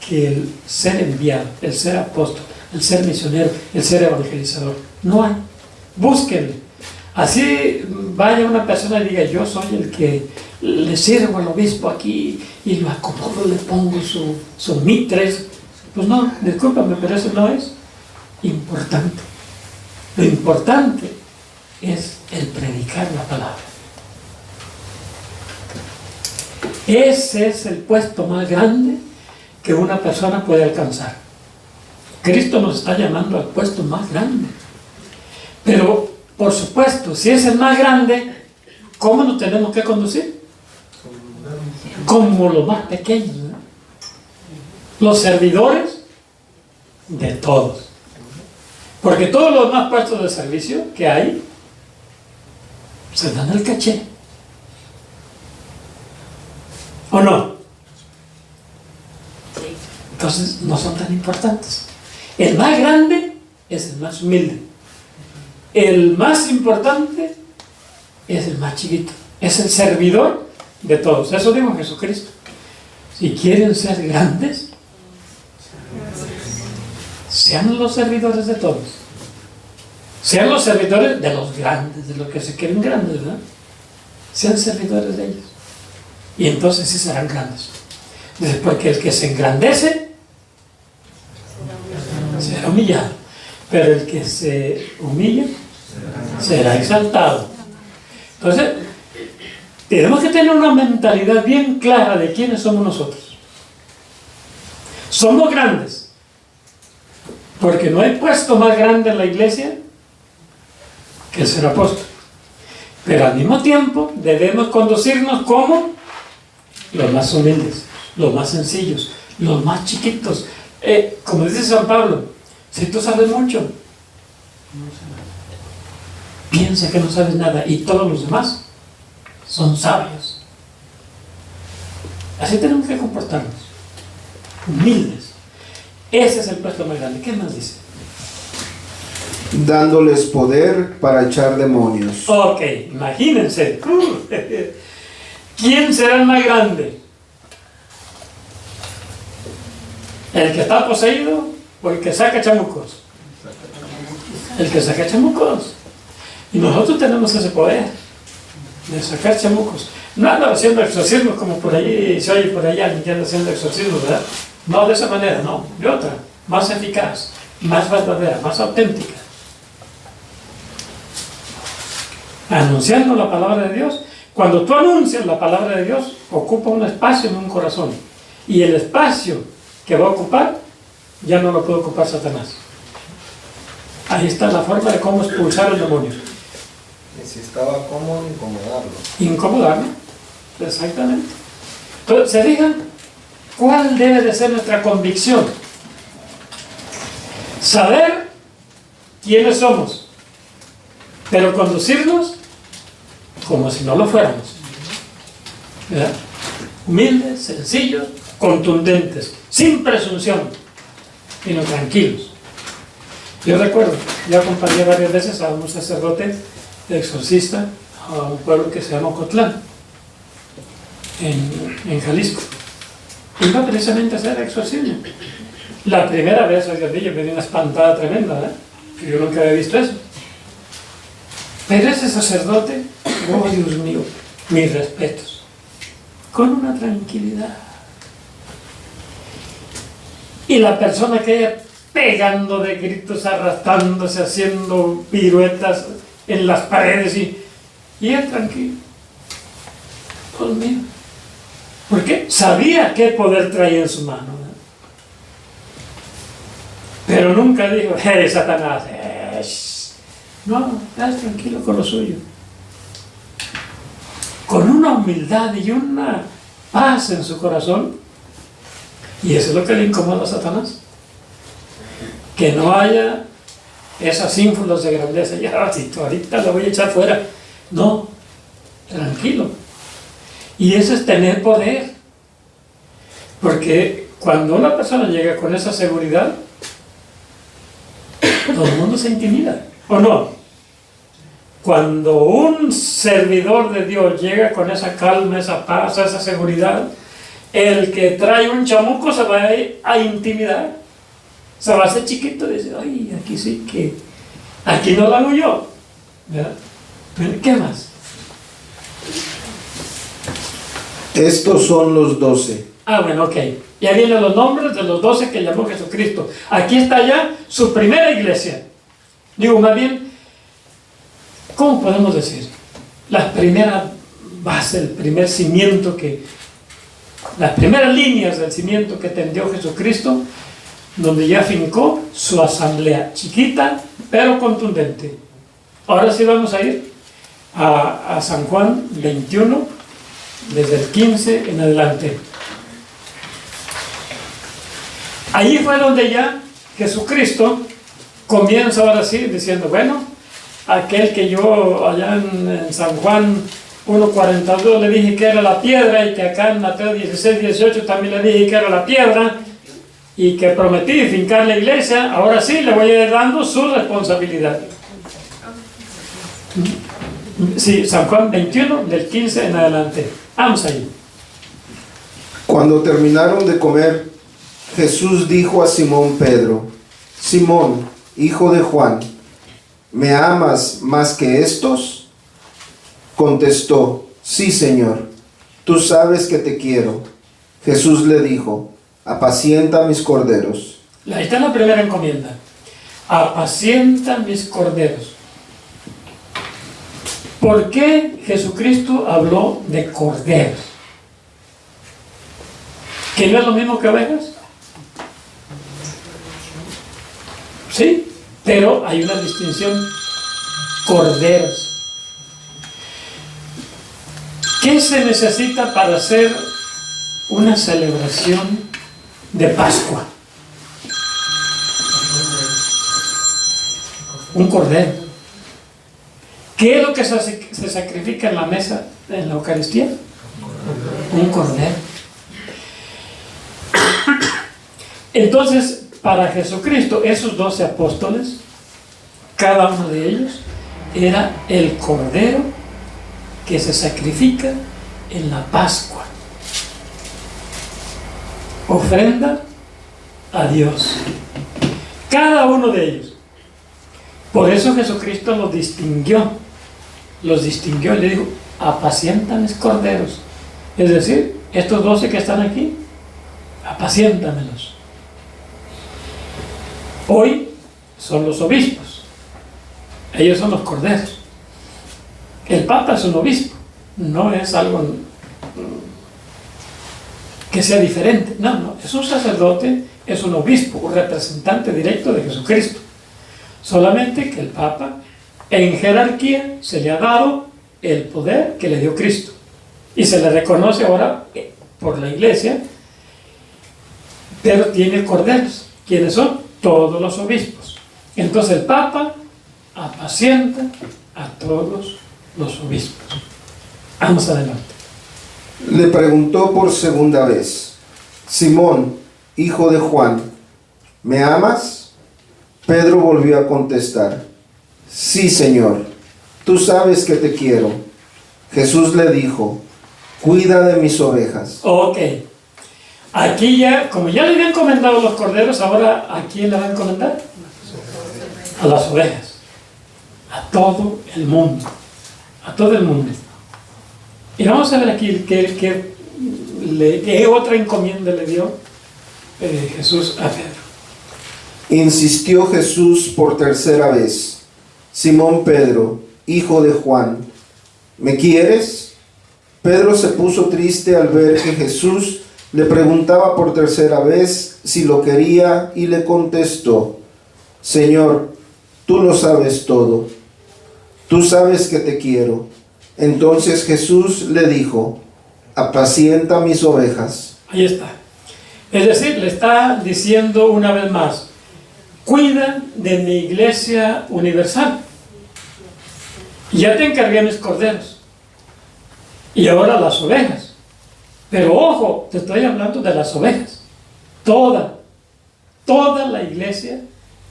que el ser enviado, el ser apóstol, el ser misionero, el ser evangelizador. No hay. Búsquenlo. Así vaya una persona y diga, yo soy el que le sirvo al obispo aquí y lo acomodo, le pongo su mitres. Pues no, discúlpame, pero eso no es importante. Lo importante es el predicar la palabra. Ese es el puesto más grande que una persona puede alcanzar. Cristo nos está llamando al puesto más grande. Pero, por supuesto, si es el más grande, ¿cómo nos tenemos que conducir? Como los más pequeños, ¿no? Los servidores de todos. Porque todos los demás puestos de servicio que hay se dan el caché. ¿O no? Entonces no son tan importantes. El más grande es el más humilde. El más importante es el más chiquito. Es el servidor de todos. Eso dijo Jesucristo. Si quieren ser grandes, sean los servidores de todos. Sean los servidores de los grandes, de los que se quieren grandes, ¿verdad? Sean servidores de ellos. Y entonces sí serán grandes. Porque el que se engrandece será humillado. Pero el que se humilla será exaltado. Entonces, tenemos que tener una mentalidad bien clara de quiénes somos nosotros. Somos grandes. Porque no hay puesto más grande en la iglesia que el ser apóstol. Pero al mismo tiempo debemos conducirnos como los más humildes, los más sencillos, los más chiquitos. Como dice San Pablo, si tú sabes mucho, no sé nada. Piensa que no sabes nada y todos los demás son sabios. Así tenemos que comportarnos, humildes. Ese es el puesto más grande. ¿Qué más dice? Dándoles poder para echar demonios. Ok, imagínense. ¿Quién será el más grande? ¿El que está poseído o el que saca chamucos? El que saca chamucos. Y nosotros tenemos ese poder de sacar chamucos. No ando haciendo exorcismos como por allí, se oye por allá alguien que anda haciendo exorcismos, ¿verdad? No de esa manera, no. De otra, más eficaz, más verdadera, más auténtica. Anunciando la palabra de Dios. Cuando tú anuncias la palabra de Dios, ocupa un espacio en un corazón. Y el espacio que va a ocupar, ya no lo puede ocupar Satanás. Ahí está la forma de cómo expulsar el demonio. Y si estaba cómodo, incomodarlo. Incomodarlo, exactamente. Entonces, ¿se fijan? ¿Cuál debe de ser nuestra convicción? Saber quiénes somos, pero conducirnos como si no lo fuéramos. ¿Verdad? Humildes, sencillos, contundentes, sin presunción, sino tranquilos. Yo recuerdo, yo acompañé varias veces a un sacerdote exorcista a un pueblo que se llama Ocotlán, en Jalisco. Iba precisamente a hacer exorcismo. La primera vez, oiga, yo me dio una espantada tremenda, ¿eh? Yo nunca había visto eso. Pero ese sacerdote, oh Dios mío, mis respetos, con una tranquilidad. Y la persona que ella pegando de gritos, arrastrándose, haciendo piruetas en las paredes y él tranquilo. Dios mío. ¿Por qué? Sabía qué poder traía en su mano, ¿no? Pero nunca dijo, ¡hey, Satanás! No, estás tranquilo con lo suyo. Con una humildad y una paz en su corazón. Y eso es lo que le incomoda a Satanás. Que no haya esas ínfulas de grandeza. Ya, ahorita lo voy a echar fuera. No, tranquilo. Y eso es tener poder. Porque cuando una persona llega con esa seguridad, todo el mundo se intimida, ¿o no? Cuando un servidor de Dios llega con esa calma, esa paz, esa seguridad, el que trae un chamuco se va a intimidar, se va a hacer chiquito y dice, ay, aquí sí que, aquí no lo hago yo, ¿verdad? ¿Qué más? Estos son los 12. Ah, bueno, ok. Ya vienen los nombres de los 12 que llamó Jesucristo. Aquí está ya su primera iglesia. Digo, más bien, ¿cómo podemos decir? La primera base, el primer cimiento las primeras líneas del cimiento que tendió Jesucristo, donde ya fincó su asamblea, chiquita pero contundente. Ahora sí vamos a ir a San Juan 21, desde el 15 en adelante. Ahí fue donde ya Jesucristo comienza ahora sí diciendo, bueno, aquel que yo allá en San Juan 1:42 le dije que era la piedra, y que acá en Mateo 16:18 también le dije que era la piedra, y que prometí fincar la iglesia, ahora sí le voy a ir dando su responsabilidad. Sí, San Juan 21, del 15 en adelante. Vamos ahí. Cuando terminaron de comer, Jesús dijo a Simón Pedro: Simón, hijo de Juan, ¿me amas más que estos? Contestó: sí, Señor, tú sabes que te quiero. Jesús le dijo: apacienta mis corderos. Ahí está la primera encomienda. Apacienta mis corderos. ¿Por qué Jesucristo habló de corderos? ¿Que no es lo mismo que ovejas? Sí, pero hay una distinción. Corderos. ¿Qué se necesita para hacer una celebración de Pascua? Un cordero. ¿Qué es lo que se sacrifica en la mesa, en la Eucaristía? Un cordero. Entonces, para Jesucristo, esos 12 apóstoles, cada uno de ellos era el cordero que se sacrifica en la Pascua. Ofrenda a Dios. Cada uno de ellos. Por eso Jesucristo los distinguió y le dijo: apacienta mis corderos. Es decir, estos 12 que están aquí, apaciéntamelos. Hoy son los obispos, ellos son los corderos. El Papa es un obispo, no es algo que sea diferente, no, es un sacerdote, es un obispo, un representante directo de Jesucristo. Solamente que el Papa, en jerarquía, se le ha dado el poder que le dio Cristo. Y se le reconoce ahora por la Iglesia, pero tiene corderos. ¿Quiénes son? Todos los obispos. Entonces el Papa apacienta a todos los obispos. Vamos adelante. Le preguntó por segunda vez: Simón, hijo de Juan, ¿me amas? Pedro volvió a contestar: sí, Señor, tú sabes que te quiero. Jesús le dijo: cuida de mis ovejas. Ok. Aquí ya, como ya le habían encomendado los corderos, ahora ¿a quién le va a encomendar? A las ovejas. A todo el mundo. A todo el mundo. Y vamos a ver aquí qué otra encomienda le dio Jesús a Pedro. Insistió Jesús por tercera vez: Simón Pedro, hijo de Juan, ¿me quieres? Pedro se puso triste al ver que Jesús le preguntaba por tercera vez si lo quería y le contestó: Señor, tú lo sabes todo. Tú sabes que te quiero. Entonces Jesús le dijo: apacienta mis ovejas. Ahí está. Es decir, le está diciendo una vez más: cuida de mi iglesia universal. Ya te encargué mis corderos. Y ahora las ovejas. Pero ojo, te estoy hablando de las ovejas. Toda la iglesia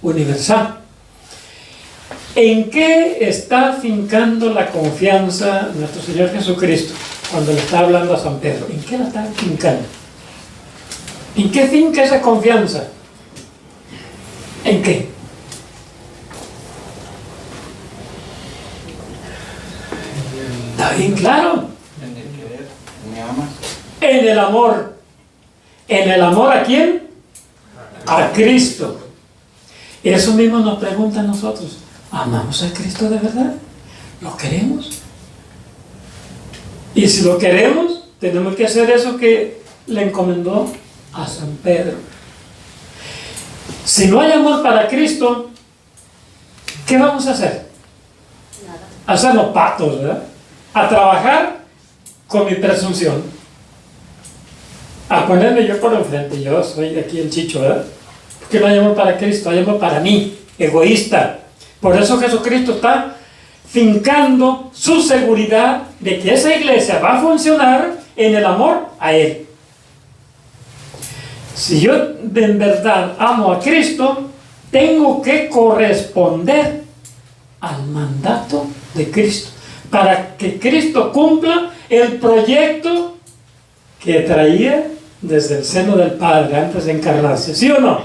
universal. ¿En qué está fincando la confianza nuestro Señor Jesucristo cuando le está hablando a San Pedro? ¿En qué la está fincando? ¿En qué finca esa confianza? ¿En qué? Está bien claro. En el amor. ¿En el amor a quién? A Cristo. Eso mismo nos pregunta a nosotros: ¿amamos a Cristo de verdad? ¿Lo queremos? Y si lo queremos, tenemos que hacer eso que le encomendó a San Pedro. Si no hay amor para Cristo, ¿qué vamos a hacer? Hacernos patos, ¿verdad? A trabajar con mi presunción, a ponerme yo por enfrente. Yo soy aquí el chicho, ¿verdad? Porque no hay amor para Cristo, hay amor para mí, egoísta. Por eso Jesucristo está fincando su seguridad de que esa iglesia va a funcionar en el amor a Él. Si yo en verdad amo a Cristo, tengo que corresponder al mandato de Cristo, para que Cristo cumpla el proyecto que traía desde el seno del Padre antes de encarnarse. ¿Sí o no?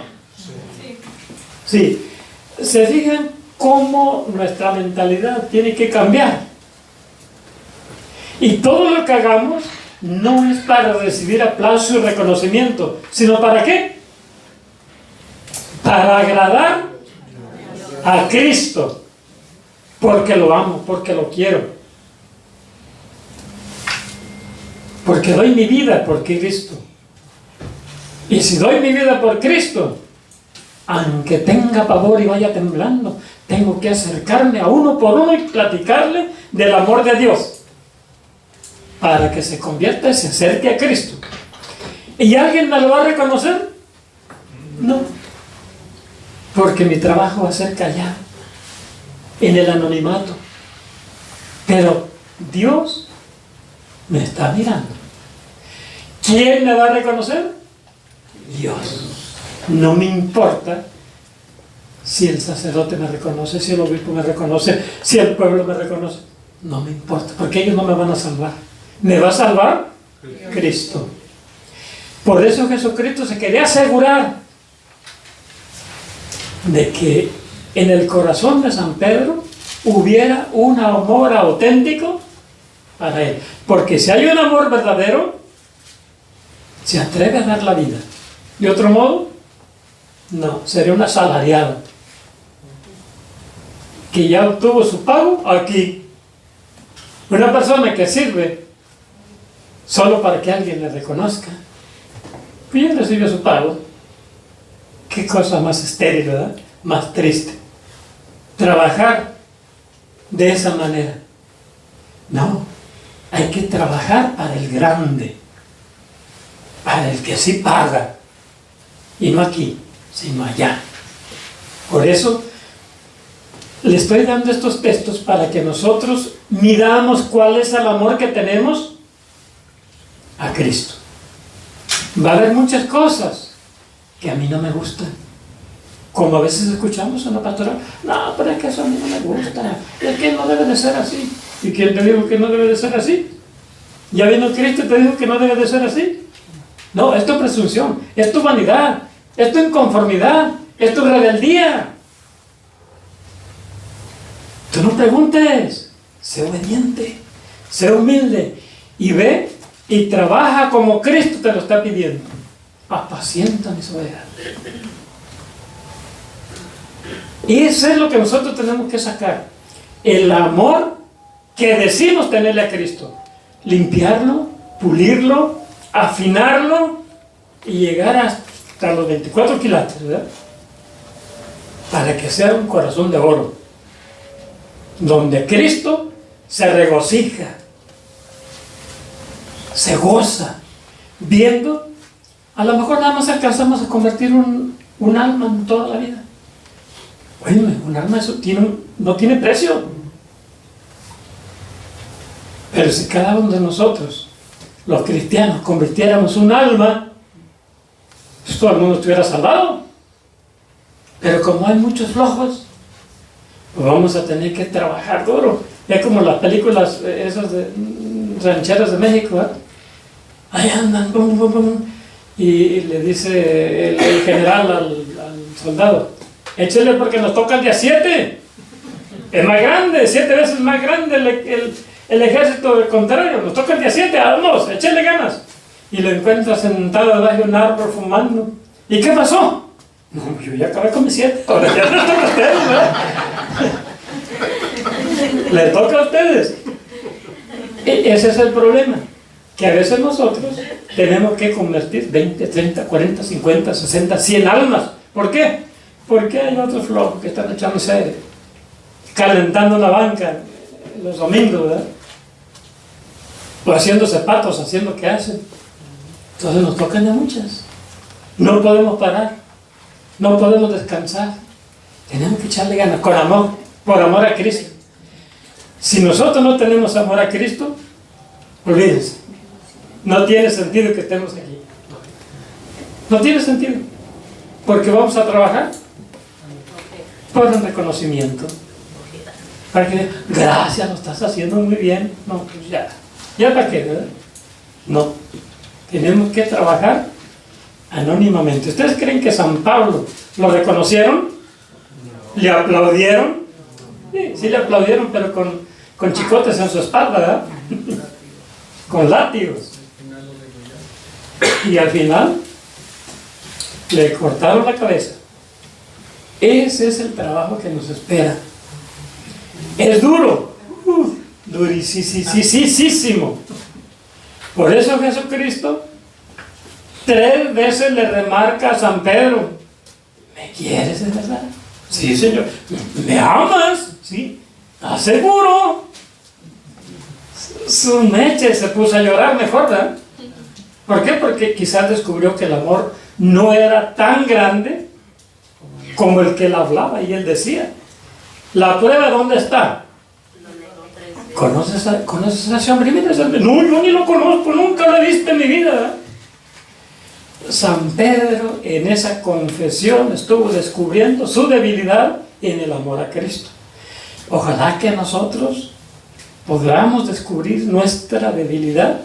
Sí. ¿Se fijan cómo nuestra mentalidad tiene que cambiar? Y todo lo que hagamos no es para recibir aplauso y reconocimiento, sino ¿para qué? Para agradar a Cristo, porque lo amo, porque lo quiero, porque doy mi vida por Cristo. Y si doy mi vida por Cristo, aunque tenga pavor y vaya temblando, tengo que acercarme a uno por uno y platicarle del amor de Dios, para que se convierta y se acerque a Cristo. ¿Y alguien me lo va a reconocer? No, porque mi trabajo va a ser callado, en el anonimato. Pero Dios me está mirando. ¿Quién me va a reconocer? Dios. No me importa si el sacerdote me reconoce, si el obispo me reconoce, si el pueblo me reconoce. No me importa, porque ellos no me van a salvar. ¿Me va a salvar? Cristo. Por eso Jesucristo se quería asegurar de que en el corazón de San Pedro hubiera un amor auténtico para Él. Porque si hay un amor verdadero, se atreve a dar la vida. De otro modo, no, sería un asalariado que ya obtuvo su pago aquí. Una persona que sirve solo para que alguien le reconozca, pues ya recibe su pago. Qué cosa más estéril, ¿verdad? Más triste. Trabajar de esa manera. No, hay que trabajar para el grande, para el que sí paga. Y no aquí, sino allá. Por eso le estoy dando estos textos para que nosotros midamos cuál es el amor que tenemos a Cristo. Va a haber muchas cosas que a mí no me gustan. Como a veces escuchamos en la pastoral, no, pero es que eso a mí no me gusta, es que no debe de ser así. ¿Y quién te dijo que no debe de ser así? ¿Ya vino Cristo y te dijo que no debe de ser así? No, es tu presunción, es tu vanidad, es tu inconformidad, es tu rebeldía. Tú no preguntes, sé obediente, sé humilde y ve y trabaja como Cristo te lo está pidiendo. Apacienta mis ovejas. Y eso es lo que nosotros tenemos que sacar. El amor que decimos tenerle a Cristo. Limpiarlo, pulirlo, afinarlo y llegar hasta los 24 quilates, ¿verdad? Para que sea un corazón de oro. Donde Cristo se regocija, se goza, viendo. A lo mejor nada más alcanzamos a convertir un alma en toda la vida. Bueno, un alma eso no tiene precio. Pero si cada uno de nosotros, los cristianos, convirtiéramos un alma, pues todo el mundo estuviera salvado. Pero como hay muchos flojos, pues vamos a tener que trabajar duro. Es como las películas esas de rancheras de México, ¿eh? Ahí andan, bum, bum, bum. Y le dice el general al soldado, échele porque nos toca el día 7. Es más grande, 7 veces más grande el ejército contrario. Nos toca el día 7, vamos, échele ganas. Y lo encuentra sentado debajo de un árbol fumando. ¿Y qué pasó? No, yo ya acabé con mi 7. Ahora ya les toca a ustedes, ¿verdad? Les toca a ustedes. Ese es el problema. Que a veces nosotros tenemos que convertir 20, 30, 40, 50, 60, 100 almas. ¿Por qué? Porque hay otros flojos que están echándose aire, calentando la banca los domingos, ¿verdad? O haciéndose patos, haciendo que hacen. Entonces nos tocan ya muchas. No podemos parar, no podemos descansar. Tenemos que echarle ganas, con amor, por amor a Cristo. Si nosotros no tenemos amor a Cristo, olvídense. No tiene sentido que estemos aquí. No tiene sentido. Porque vamos a trabajar por un reconocimiento. Para que, gracias, lo estás haciendo muy bien. No, pues ya para qué, ¿verdad? No. Tenemos que trabajar anónimamente. ¿Ustedes creen que San Pablo lo reconocieron? ¿Le aplaudieron? Sí le aplaudieron, pero con chicotes en su espalda, ¿verdad? Con látigos. Y al final le cortaron la cabeza. Ese es el trabajo que nos espera. Es duro, durísimo. Por eso Jesucristo 3 veces le remarca a San Pedro: ¿me quieres de verdad? Sí, Señor. ¿Me amas? Sí. Aseguro. Su meche se puso a llorar mejor, ¿verdad? ¿Por qué? Porque quizás descubrió que el amor no era tan grande como el que él hablaba y él decía. ¿La prueba dónde está? ¿Conoces a ese hombre? Mira, ese hombre. No, yo ni lo conozco, nunca lo he visto en mi vida, ¿verdad? San Pedro en esa confesión estuvo descubriendo su debilidad en el amor a Cristo. Ojalá que nosotros podamos descubrir nuestra debilidad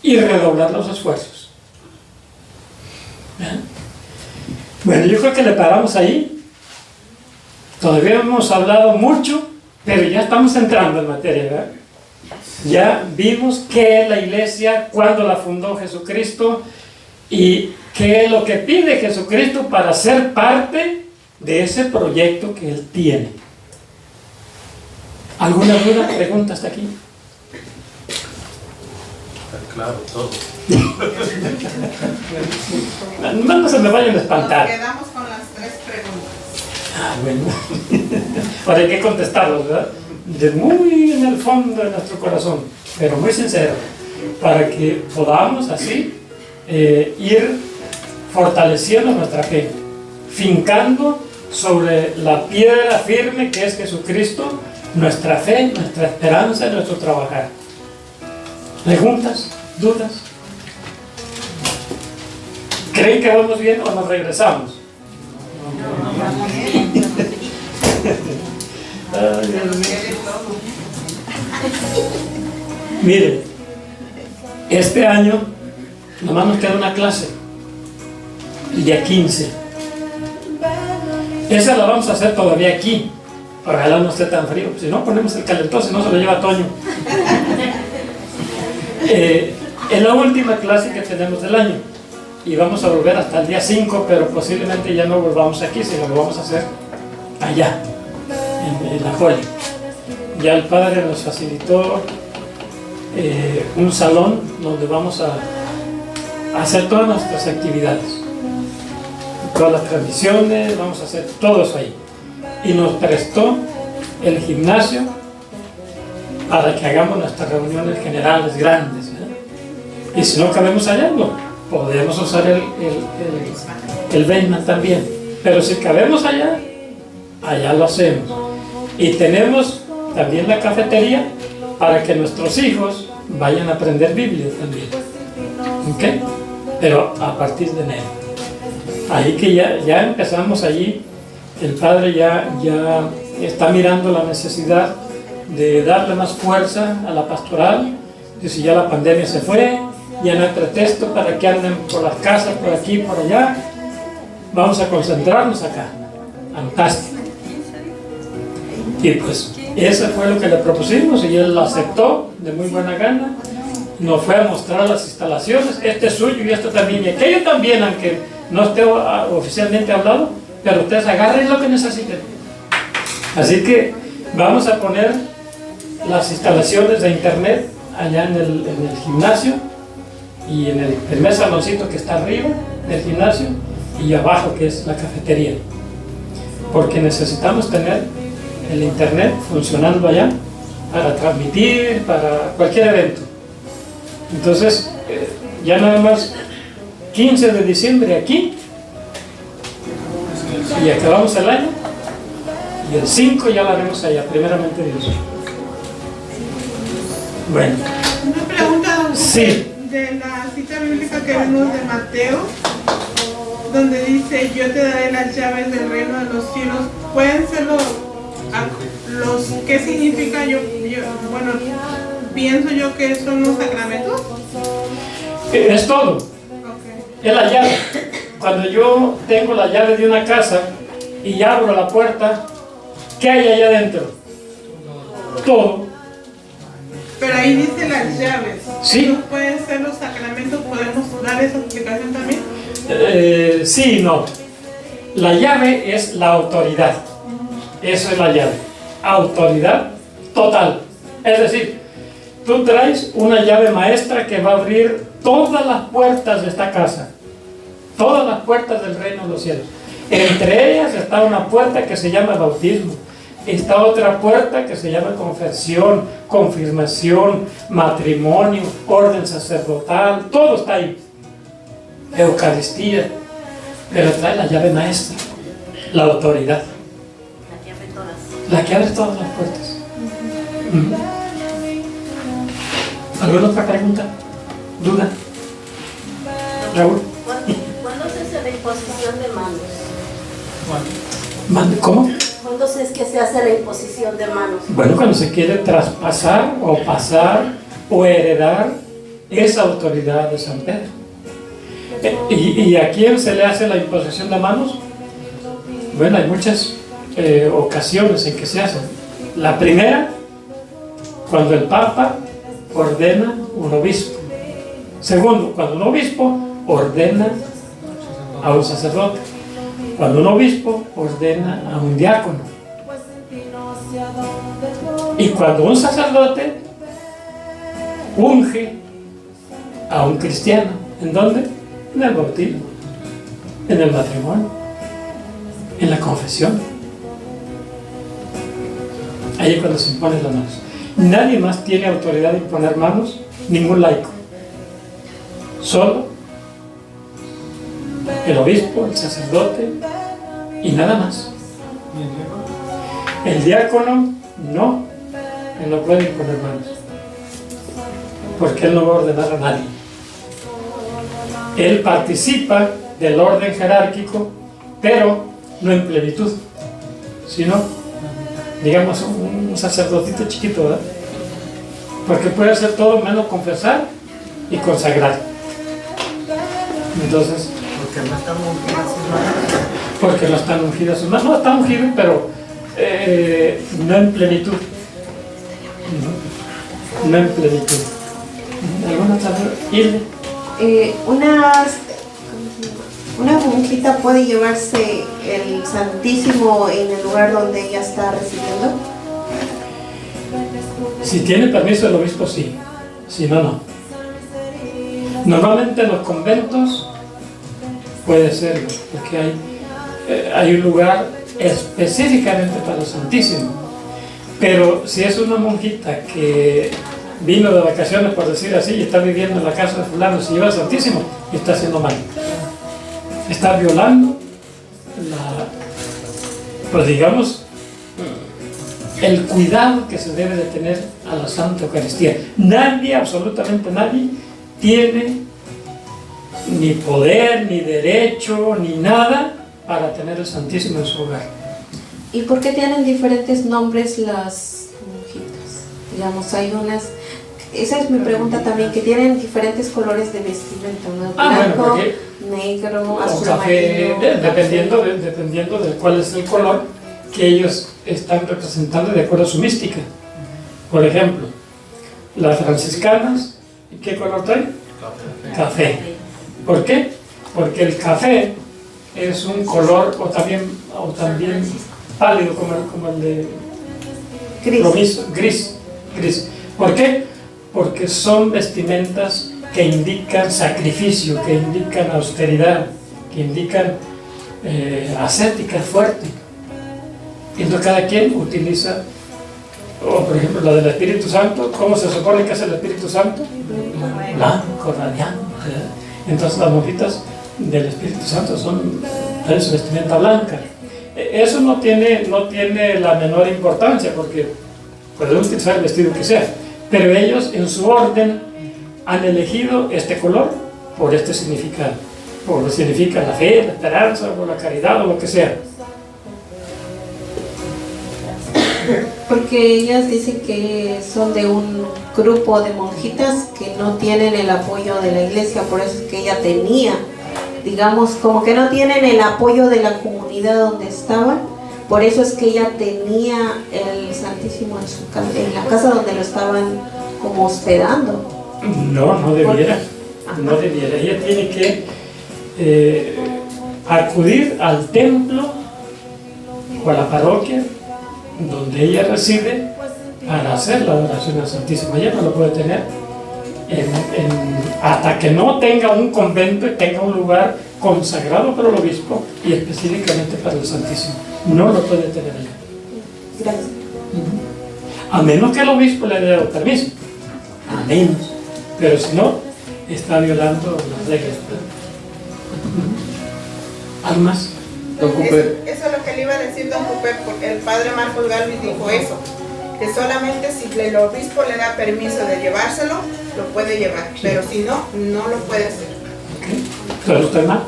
y redoblar los esfuerzos. ¿Bien? Bueno, yo creo que le paramos ahí. Todavía hemos hablado mucho, pero ya estamos entrando en materia, ¿verdad? Ya vimos qué es la iglesia, cuándo la fundó Jesucristo y qué es lo que pide Jesucristo para ser parte de ese proyecto que Él tiene. ¿Alguna duda, pregunta hasta aquí? Claro, todo. No se me vayan a espantar. Nos quedamos con las 3 preguntas. Bueno. Ahora hay que contestarlos, ¿verdad? De muy en el fondo de nuestro corazón, pero muy sincero, para que podamos así ir fortaleciendo nuestra fe, fincando sobre la piedra firme que es Jesucristo, nuestra fe, nuestra esperanza y nuestro trabajar. ¿Preguntas? ¿Dudas? ¿Creen que vamos bien o nos regresamos? Ay, Dios mío. Mire, este año nomás nos queda una clase, el día 15. Esa la vamos a hacer todavía aquí. Ojalá no esté tan frío, si no ponemos el calentón, si no se lo lleva Toño. Es la última clase que tenemos del año y vamos a volver hasta el día 5, pero posiblemente ya no volvamos aquí, sino lo vamos a hacer allá, en La Joya. Ya el Padre nos facilitó un salón donde vamos a hacer todas nuestras actividades, todas las transmisiones, vamos a hacer todo eso ahí. Y nos prestó el gimnasio para que hagamos nuestras reuniones generales grandes, ¿verdad? Y si no cabemos allá, no, podemos usar el basement también. Pero si cabemos allá, allá lo hacemos. Y tenemos también la cafetería para que nuestros hijos vayan a aprender Biblia también. ¿Ok? Pero a partir de enero. Ahí que ya empezamos allí. El Padre ya está mirando la necesidad de darle más fuerza a la pastoral. Que si ya la pandemia se fue, ya no hay pretexto para que anden por las casas, por aquí, por allá. Vamos a concentrarnos acá. Fantástico. Y pues eso fue lo que le propusimos y él lo aceptó de muy buena gana. Nos fue a mostrar las instalaciones. Este es suyo y esto también. Y aquello también, aunque no esté oficialmente hablado, pero ustedes agarren lo que necesiten. Así que vamos a poner las instalaciones de internet allá en el gimnasio y en el primer saloncito que está arriba del gimnasio y abajo que es la cafetería, porque necesitamos tener el internet funcionando allá para transmitir, para cualquier evento. Entonces ya nada más 15 de diciembre aquí y acabamos el año y el 5 ya lo haremos allá, primeramente Dios. Bueno. Una pregunta, don José, sí. De la cita bíblica que vimos de Mateo, donde dice, yo te daré las llaves del reino de los cielos. ¿Pueden ser los qué significa? Bueno, pienso yo que son los sacramentos. Es todo. Okay. Es la llave. Cuando yo tengo la llave de una casa y abro la puerta, ¿qué hay allá adentro? Todo. Pero ahí dice las llaves. Sí. ¿No pueden ser los sacramentos? ¿Podemos dar esa explicación también? Sí y no. La llave es la autoridad. Eso es la llave. Autoridad total. Es decir, tú traes una llave maestra que va a abrir todas las puertas de esta casa. Todas las puertas del reino de los cielos. Entre ellas está una puerta que se llama bautismo. Está otra puerta que se llama confesión, confirmación, matrimonio, orden sacerdotal, todo está ahí. Eucaristía. Pero trae la llave maestra, la autoridad. La que abre todas las puertas. ¿Alguna otra pregunta? ¿Duda? Raúl. ¿Cuándo se hace la imposición de manos? ¿Cómo? ¿Cuándo es que se hace la imposición de manos? Bueno, cuando se quiere traspasar o pasar o heredar esa autoridad de San Pedro. ¿Y a quién se le hace la imposición de manos? Bueno, hay muchas ocasiones en que se hace. La primera, cuando el Papa ordena un obispo. Segundo, cuando un obispo ordena a un sacerdote. Cuando un obispo ordena a un diácono. Y cuando un sacerdote unge a un cristiano. ¿En dónde? En el bautismo, en el matrimonio, en la confesión. Ahí es cuando se imponen las manos. Nadie más tiene autoridad de imponer manos, ningún laico. Solo el obispo, el sacerdote y nada más. El diácono no, él no puede imponer manos, porque él no va a ordenar a nadie. Él participa del orden jerárquico, pero no en plenitud, sino digamos, un sacerdotito chiquito, ¿verdad? Porque puede hacer todo menos confesar y consagrar. Entonces, Porque no están ungidas sus manos. porque no están ungidas sus manos. No, está ungido, pero no en plenitud. No en plenitud. ¿Alguna otra? Irle. Una monjita puede llevarse el Santísimo en el lugar donde ella está residiendo. Si tiene permiso del obispo, sí. Si no, no. Normalmente en los conventos puede serlo, porque hay un lugar específicamente para el Santísimo. Pero si es una monjita que vino de vacaciones, por decir así, y está viviendo en la casa de fulano, se lleva el Santísimo, y está haciendo mal. Está violando pues digamos, el cuidado que se debe de tener a la Santa Eucaristía. Nadie, absolutamente nadie, tiene ni poder, ni derecho, ni nada para tener el Santísimo en su hogar. ¿Y por qué tienen diferentes nombres las monjitas? Digamos, hay unas, esa es mi pregunta también, que tienen diferentes colores de vestimenta, ¿no? Blanco, negro, azul, café, amarillo, dependiendo de cuál es el color que ellos están representando de acuerdo a su mística. Por ejemplo, las franciscanas, ¿qué color traen? Café. ¿Por qué? Porque el café es un color, o también pálido, como el de gris. ¿Por qué? Porque son vestimentas que indican sacrificio, que indican austeridad, que indican ascética, fuerte. Y entonces cada quien utiliza, o por ejemplo la del Espíritu Santo. ¿Cómo se supone que es el Espíritu Santo? Blanco, radiante. Entonces las monjitas del Espíritu Santo traen su vestimenta blanca. Eso no tiene la menor importancia, porque pueden utilizar el vestido que sea, pero ellos en su orden han elegido este color por este significado, por lo que significa la fe, la esperanza, o la caridad, o lo que sea. porque ellas dicen que son de un grupo de monjitas que no tienen el apoyo de la iglesia, por eso es que ella tenía, digamos, como que no tienen el apoyo de la comunidad donde estaban, por eso es que ella tenía el Santísimo en la casa donde lo estaban como hospedando. No debiera. No debiera. Ella tiene que acudir al templo o a la parroquia donde ella reside para hacer la adoración al Santísimo. Ella no lo puede tener hasta que no tenga un convento y tenga un lugar consagrado por el obispo y específicamente para el Santísimo. No lo puede tener allá. Gracias. A menos que el obispo le haya dado permiso. A menos. Pero si no, está violando las reglas. ¿Algo más? Eso es lo que le iba a decir don Cooper, porque el padre Marcos Galvis dijo eso, que solamente si el obispo le da permiso de llevárselo, lo puede llevar, pero si no, no lo puede hacer. ¿Pero usted más?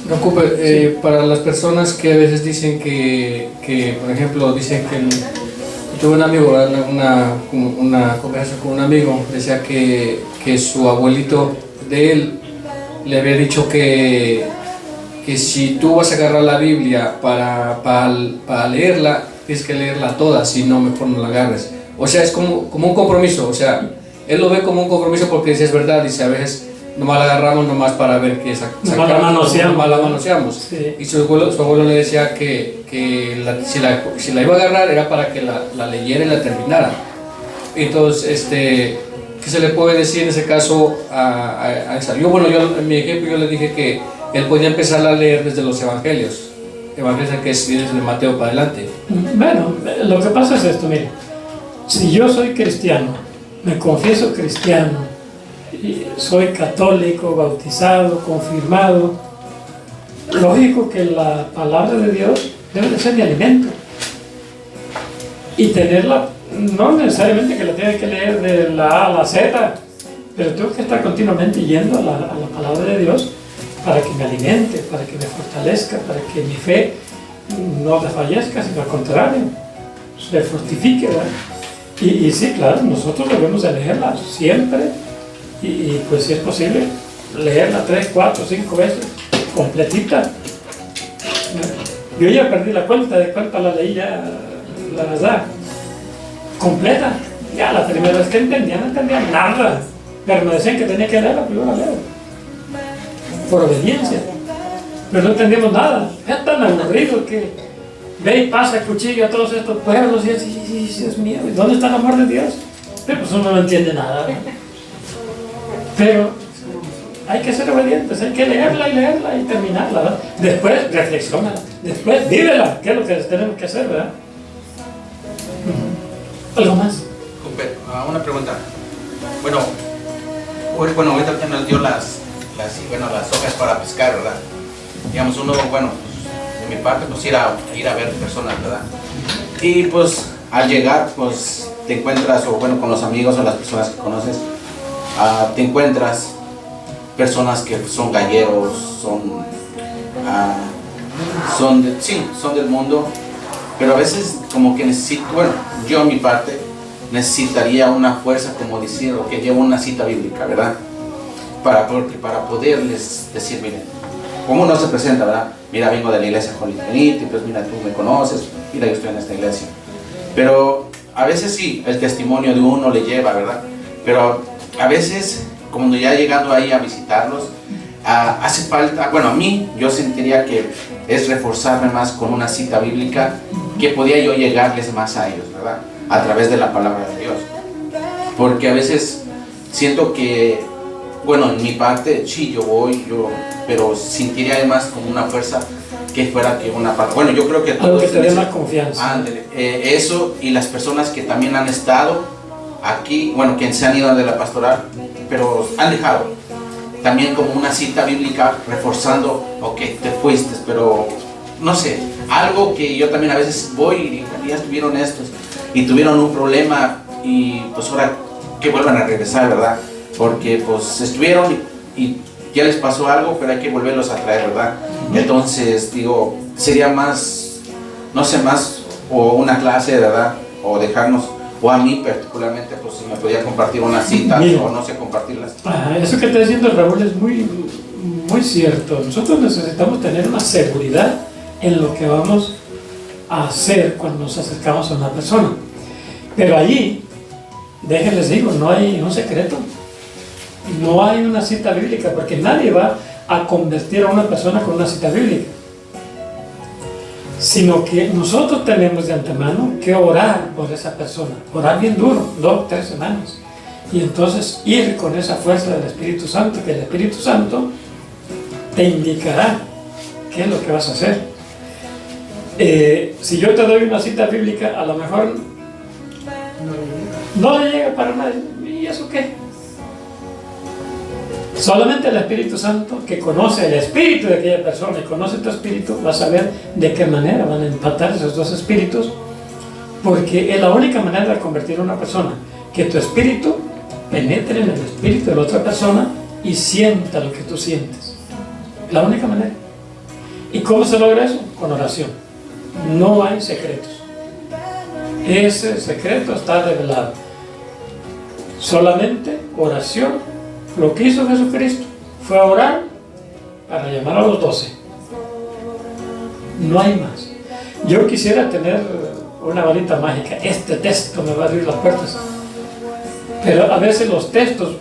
Don Cooper, para las personas que a veces dicen que por ejemplo, dicen que tuve un amigo, una conversación con un amigo, decía que su abuelito de él le había dicho que si tú vas a agarrar la Biblia para leerla, tienes que leerla toda, si no, mejor no la agarres. O sea, es como un compromiso, o sea, él lo ve como un compromiso porque dice, es verdad, dice, a veces nomás la agarramos nomás para ver qué sacamos, nomás la manoseamos. Sí. Y su abuelo le decía que si la iba a agarrar era para que la leyera y la terminara. Entonces, ¿qué se le puede decir en ese caso a esa? Yo en mi ejemplo yo le dije que él podía empezar a leer desde los evangelios que es desde Mateo para adelante. Bueno, lo que pasa es esto, mire, si yo soy cristiano, me confieso cristiano, y soy católico, bautizado, confirmado, lógico que la palabra de Dios debe de ser mi alimento y tenerla, no necesariamente que la tenga que leer de la A a la Z, pero tengo que estar continuamente yendo a la palabra de Dios para que me alimente, para que me fortalezca, para que mi fe no desfallezca, sino al contrario, fortifique, ¿verdad? Y sí, claro, nosotros debemos de leerla siempre y pues si es posible, leerla 3, 4, 5 veces, completita. Yo ya perdí la cuenta de cuántas la leí ya, la verdad, completa. Ya la primera vez que entendía, no entendía nada, pero me decían que tenía que leerla, pero yo la leo, por obediencia. Pero no entendíamos nada, es tan aburrido que ve y pasa el cuchillo a todos estos pueblos y así, Dios mío, ¿dónde está el amor de Dios? Pero pues uno no entiende nada, ¿no? Pero hay que ser obedientes, hay que leerla y terminarla, ¿verdad? Después reflexiona, después vívela, que es lo que tenemos que hacer, ¿verdad? ¿Algo más? Una pregunta. Bueno, ahorita que nos dio las hojas para pescar, ¿verdad? Digamos, uno, bueno, pues, de mi parte, pues ir a ver personas, ¿verdad? Y pues al llegar, pues te encuentras, o bueno, con los amigos o las personas que conoces, te encuentras personas que son galleros, son del mundo, pero a veces como que necesito, bueno, yo a mi parte necesitaría una fuerza, como decir, que llevo una cita bíblica, ¿verdad? Para poderles decir, miren, ¿cómo uno se presenta, verdad? Mira, vengo de la iglesia Holy Trinity, pues mira, tú me conoces, mira, yo estoy en esta iglesia. Pero a veces sí, el testimonio de uno le lleva, ¿verdad? Pero a veces, cuando ya llegando ahí a visitarlos, hace falta, bueno, a mí, yo sentiría que es reforzarme más con una cita bíblica, que podía yo llegarles más a ellos, ¿verdad? A través de la palabra de Dios. Porque a veces siento que, bueno, en mi parte, sí, yo voy, pero sentiría además como una fuerza que fuera que una parte. Bueno, yo creo que algo que te dé más confianza. Ándale, eso, y las personas que también han estado aquí, bueno, que se han ido de la pastoral, pero han dejado también como una cita bíblica reforzando, ok, te fuiste, pero no sé, algo que yo también a veces voy y digo, ya estuvieron estos y tuvieron un problema y pues ahora que vuelvan a regresar, ¿verdad? Porque pues estuvieron y ya les pasó algo, pero hay que volverlos a traer, ¿verdad? Entonces, digo, sería más, no sé, más o una clase, ¿verdad? O dejarnos, o a mí particularmente, pues si me podía compartir una cita. Mira, o no sé, compartirlas. Eso que está diciendo Raúl es muy cierto. Nosotros necesitamos tener una seguridad en lo que vamos a hacer cuando nos acercamos a una persona. Pero allí, déjenles digo, no hay un secreto. No hay una cita bíblica, porque nadie va a convertir a una persona con una cita bíblica. Sino que nosotros tenemos de antemano que orar por esa persona, orar bien duro, 2, 3 semanas, y entonces ir con esa fuerza del Espíritu Santo, que el Espíritu Santo te indicará qué es lo que vas a hacer. Si yo te doy una cita bíblica, a lo mejor no le llega para nadie. ¿Y eso qué? Solamente el Espíritu Santo, que conoce el espíritu de aquella persona y conoce tu espíritu, va a saber de qué manera van a empatar esos dos espíritus, porque es la única manera de convertir a una persona, que tu espíritu penetre en el espíritu de la otra persona y sienta lo que tú sientes. La única manera. ¿Y cómo se logra eso? Con oración. No hay secretos. Ese secreto está revelado. Solamente oración. Lo que hizo Jesucristo fue orar para llamar a los 12. No hay más. Yo quisiera tener una varita mágica. Este texto me va a abrir las puertas. Pero a veces los textos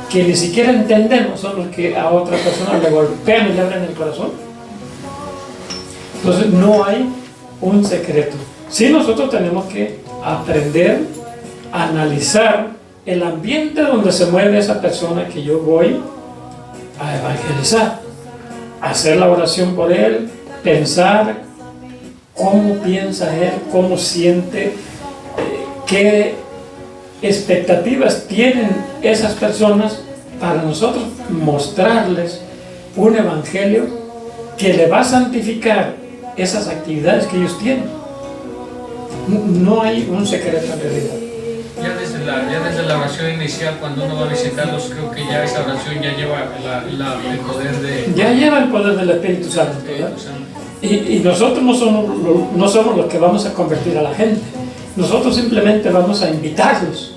que ni siquiera entendemos son los que a otra persona le golpean y le abren el corazón. Entonces no hay un secreto. Sí, nosotros tenemos que aprender a analizar el ambiente donde se mueve esa persona que yo voy a evangelizar, hacer la oración por él, pensar cómo piensa él, cómo siente, qué expectativas tienen esas personas para nosotros mostrarles un evangelio que le va a santificar esas actividades que ellos tienen. No hay un secreto en realidad. Ya desde la oración inicial, cuando uno va a visitarlos, creo que ya esa oración ya lleva el poder de... Ya lleva el poder del Espíritu Santo, ¿verdad? Y nosotros no somos los que vamos a convertir a la gente. Nosotros simplemente vamos a invitarlos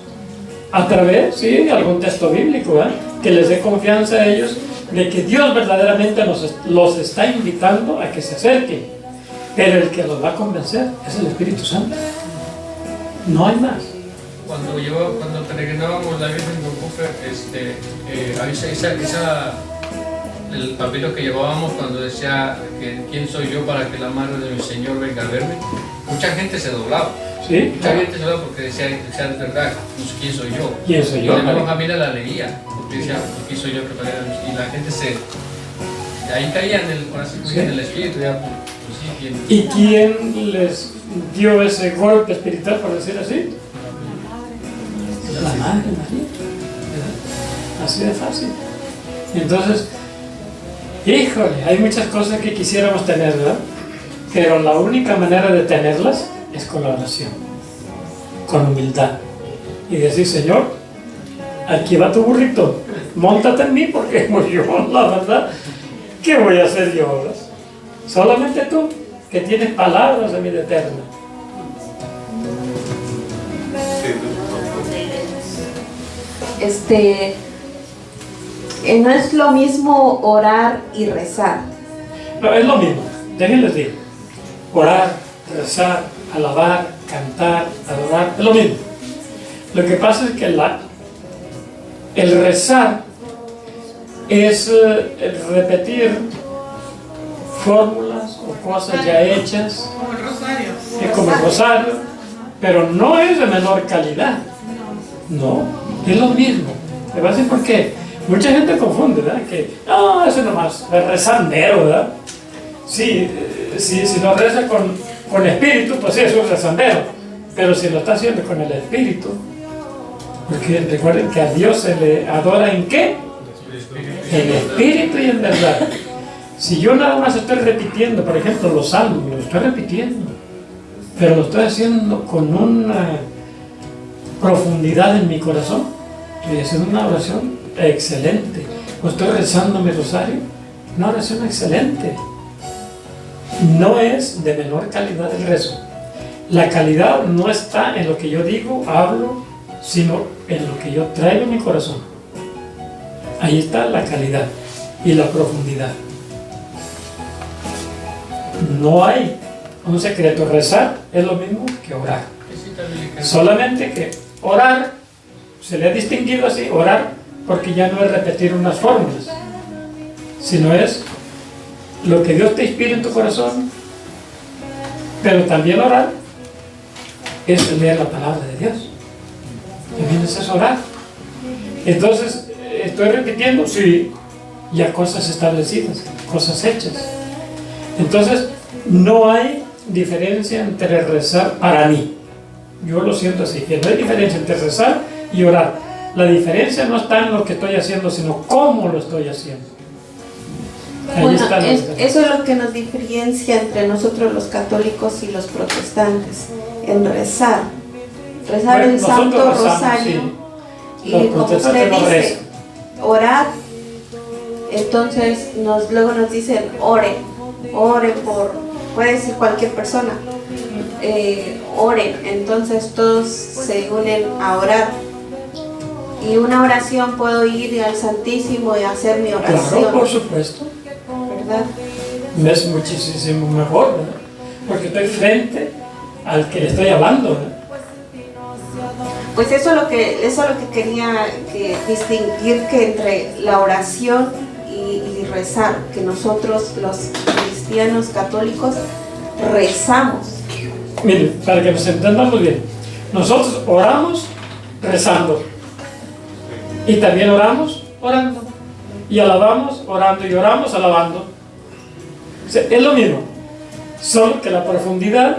a través, sí, de algún texto bíblico, que les dé confianza a ellos de que Dios verdaderamente los está invitando a que se acerquen. Pero el que los va a convencer es el Espíritu Santo. No hay más. Cuando peregrinábamos la Virgen de Ocupe, el papiro que llevábamos cuando decía que quién soy yo para que la madre de mi Señor venga a verme, mucha gente se doblaba. ¿Sí? Mucha gente se doblaba porque decía es verdad, no sé quién soy yo. ¿Quién soy yo? Y la misma familia la leía, porque decía, ¿quién soy yo? Y la gente ahí caía en el espíritu. Ya, pues, sí, ¿Y quién les dio ese golpe espiritual, por decir así? La Madre María. Así de fácil. Entonces, híjole, hay muchas cosas que quisiéramos tener, ¿verdad? Pero la única manera de tenerlas es con la oración, con humildad. Y decir, Señor, aquí va tu burrito, móntate en mí porque yo, la verdad, ¿qué voy a hacer yo ahora? Solamente tú, que tienes palabras de vida eterna. No es lo mismo orar y rezar. No, es lo mismo, déjenles decir. Orar, rezar, alabar, cantar, adorar, es lo mismo. Lo que pasa es que el rezar es repetir fórmulas o cosas ya hechas, Como el rosario. como el rosario, pero no es de menor calidad. No, es lo mismo. ¿Me va a decir por qué? Mucha gente confunde, ¿verdad? Que, no, eso nomás, es rezandero, ¿verdad? Sí, si lo reza con espíritu, pues sí, es un rezandero. Pero si lo está haciendo con el espíritu, porque recuerden que a Dios se le adora ¿en qué? En espíritu y en verdad. Si yo nada más estoy repitiendo, por ejemplo, los salmos, lo estoy repitiendo, pero lo estoy haciendo con una profundidad en mi corazón, estoy haciendo una oración excelente. O estoy rezando mi rosario, una oración excelente. No es de menor calidad el rezo. La calidad no está en lo que yo digo, hablo, sino en lo que yo traigo en mi corazón. Ahí está la calidad y la profundidad. No hay un secreto. Rezar es lo mismo que orar. Solamente que orar, se le ha distinguido así, orar, porque ya no es repetir unas fórmulas, sino es lo que Dios te inspira en tu corazón. Pero también orar es leer la palabra de Dios. También es orar. Entonces, ¿estoy repitiendo? Sí, ya cosas establecidas, cosas hechas. Entonces, no hay diferencia entre rezar para mí. Yo lo siento así, que no hay diferencia entre rezar y orar. La diferencia no está en lo que estoy haciendo, sino cómo lo estoy haciendo. Ahí Bueno, está eso es lo que nos diferencia entre nosotros los católicos y los protestantes, en rezar. Rezar Bueno, el Santo rezamos, Rosario. sí. Y Los como usted protestantes no dice, rezan. orar, entonces luego nos dicen, oren por, puede decir cualquier persona, oren, entonces todos se unen a orar. Y una oración, puedo ir al Santísimo y hacer mi oración. Claro, por supuesto. ¿Verdad? Es muchísimo mejor, ¿verdad? Porque estoy frente al que le estoy hablando, ¿verdad? Pues eso es lo que quería distinguir, que entre la oración y rezar, que nosotros los cristianos católicos rezamos. Miren, para que nos entendamos bien, nosotros oramos rezando, y también oramos orando, y alabamos orando, y oramos alabando. O sea, es lo mismo, solo que la profundidad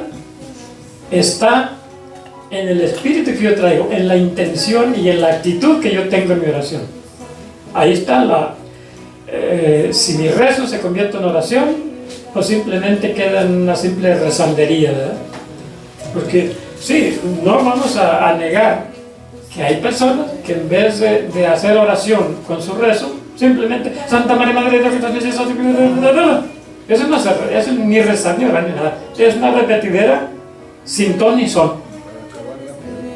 está en el espíritu que yo traigo, en la intención y en la actitud que yo tengo en mi oración. Ahí está si mi rezo se convierte en oración, o simplemente queda en una simple rezandería, ¿verdad? Porque sí, no vamos a negar que hay personas que en vez de hacer oración con su rezo, simplemente Santa María Madre de Dios, Eso no es ni rezar ni orar ni nada. Es una repetidera sin ton ni son.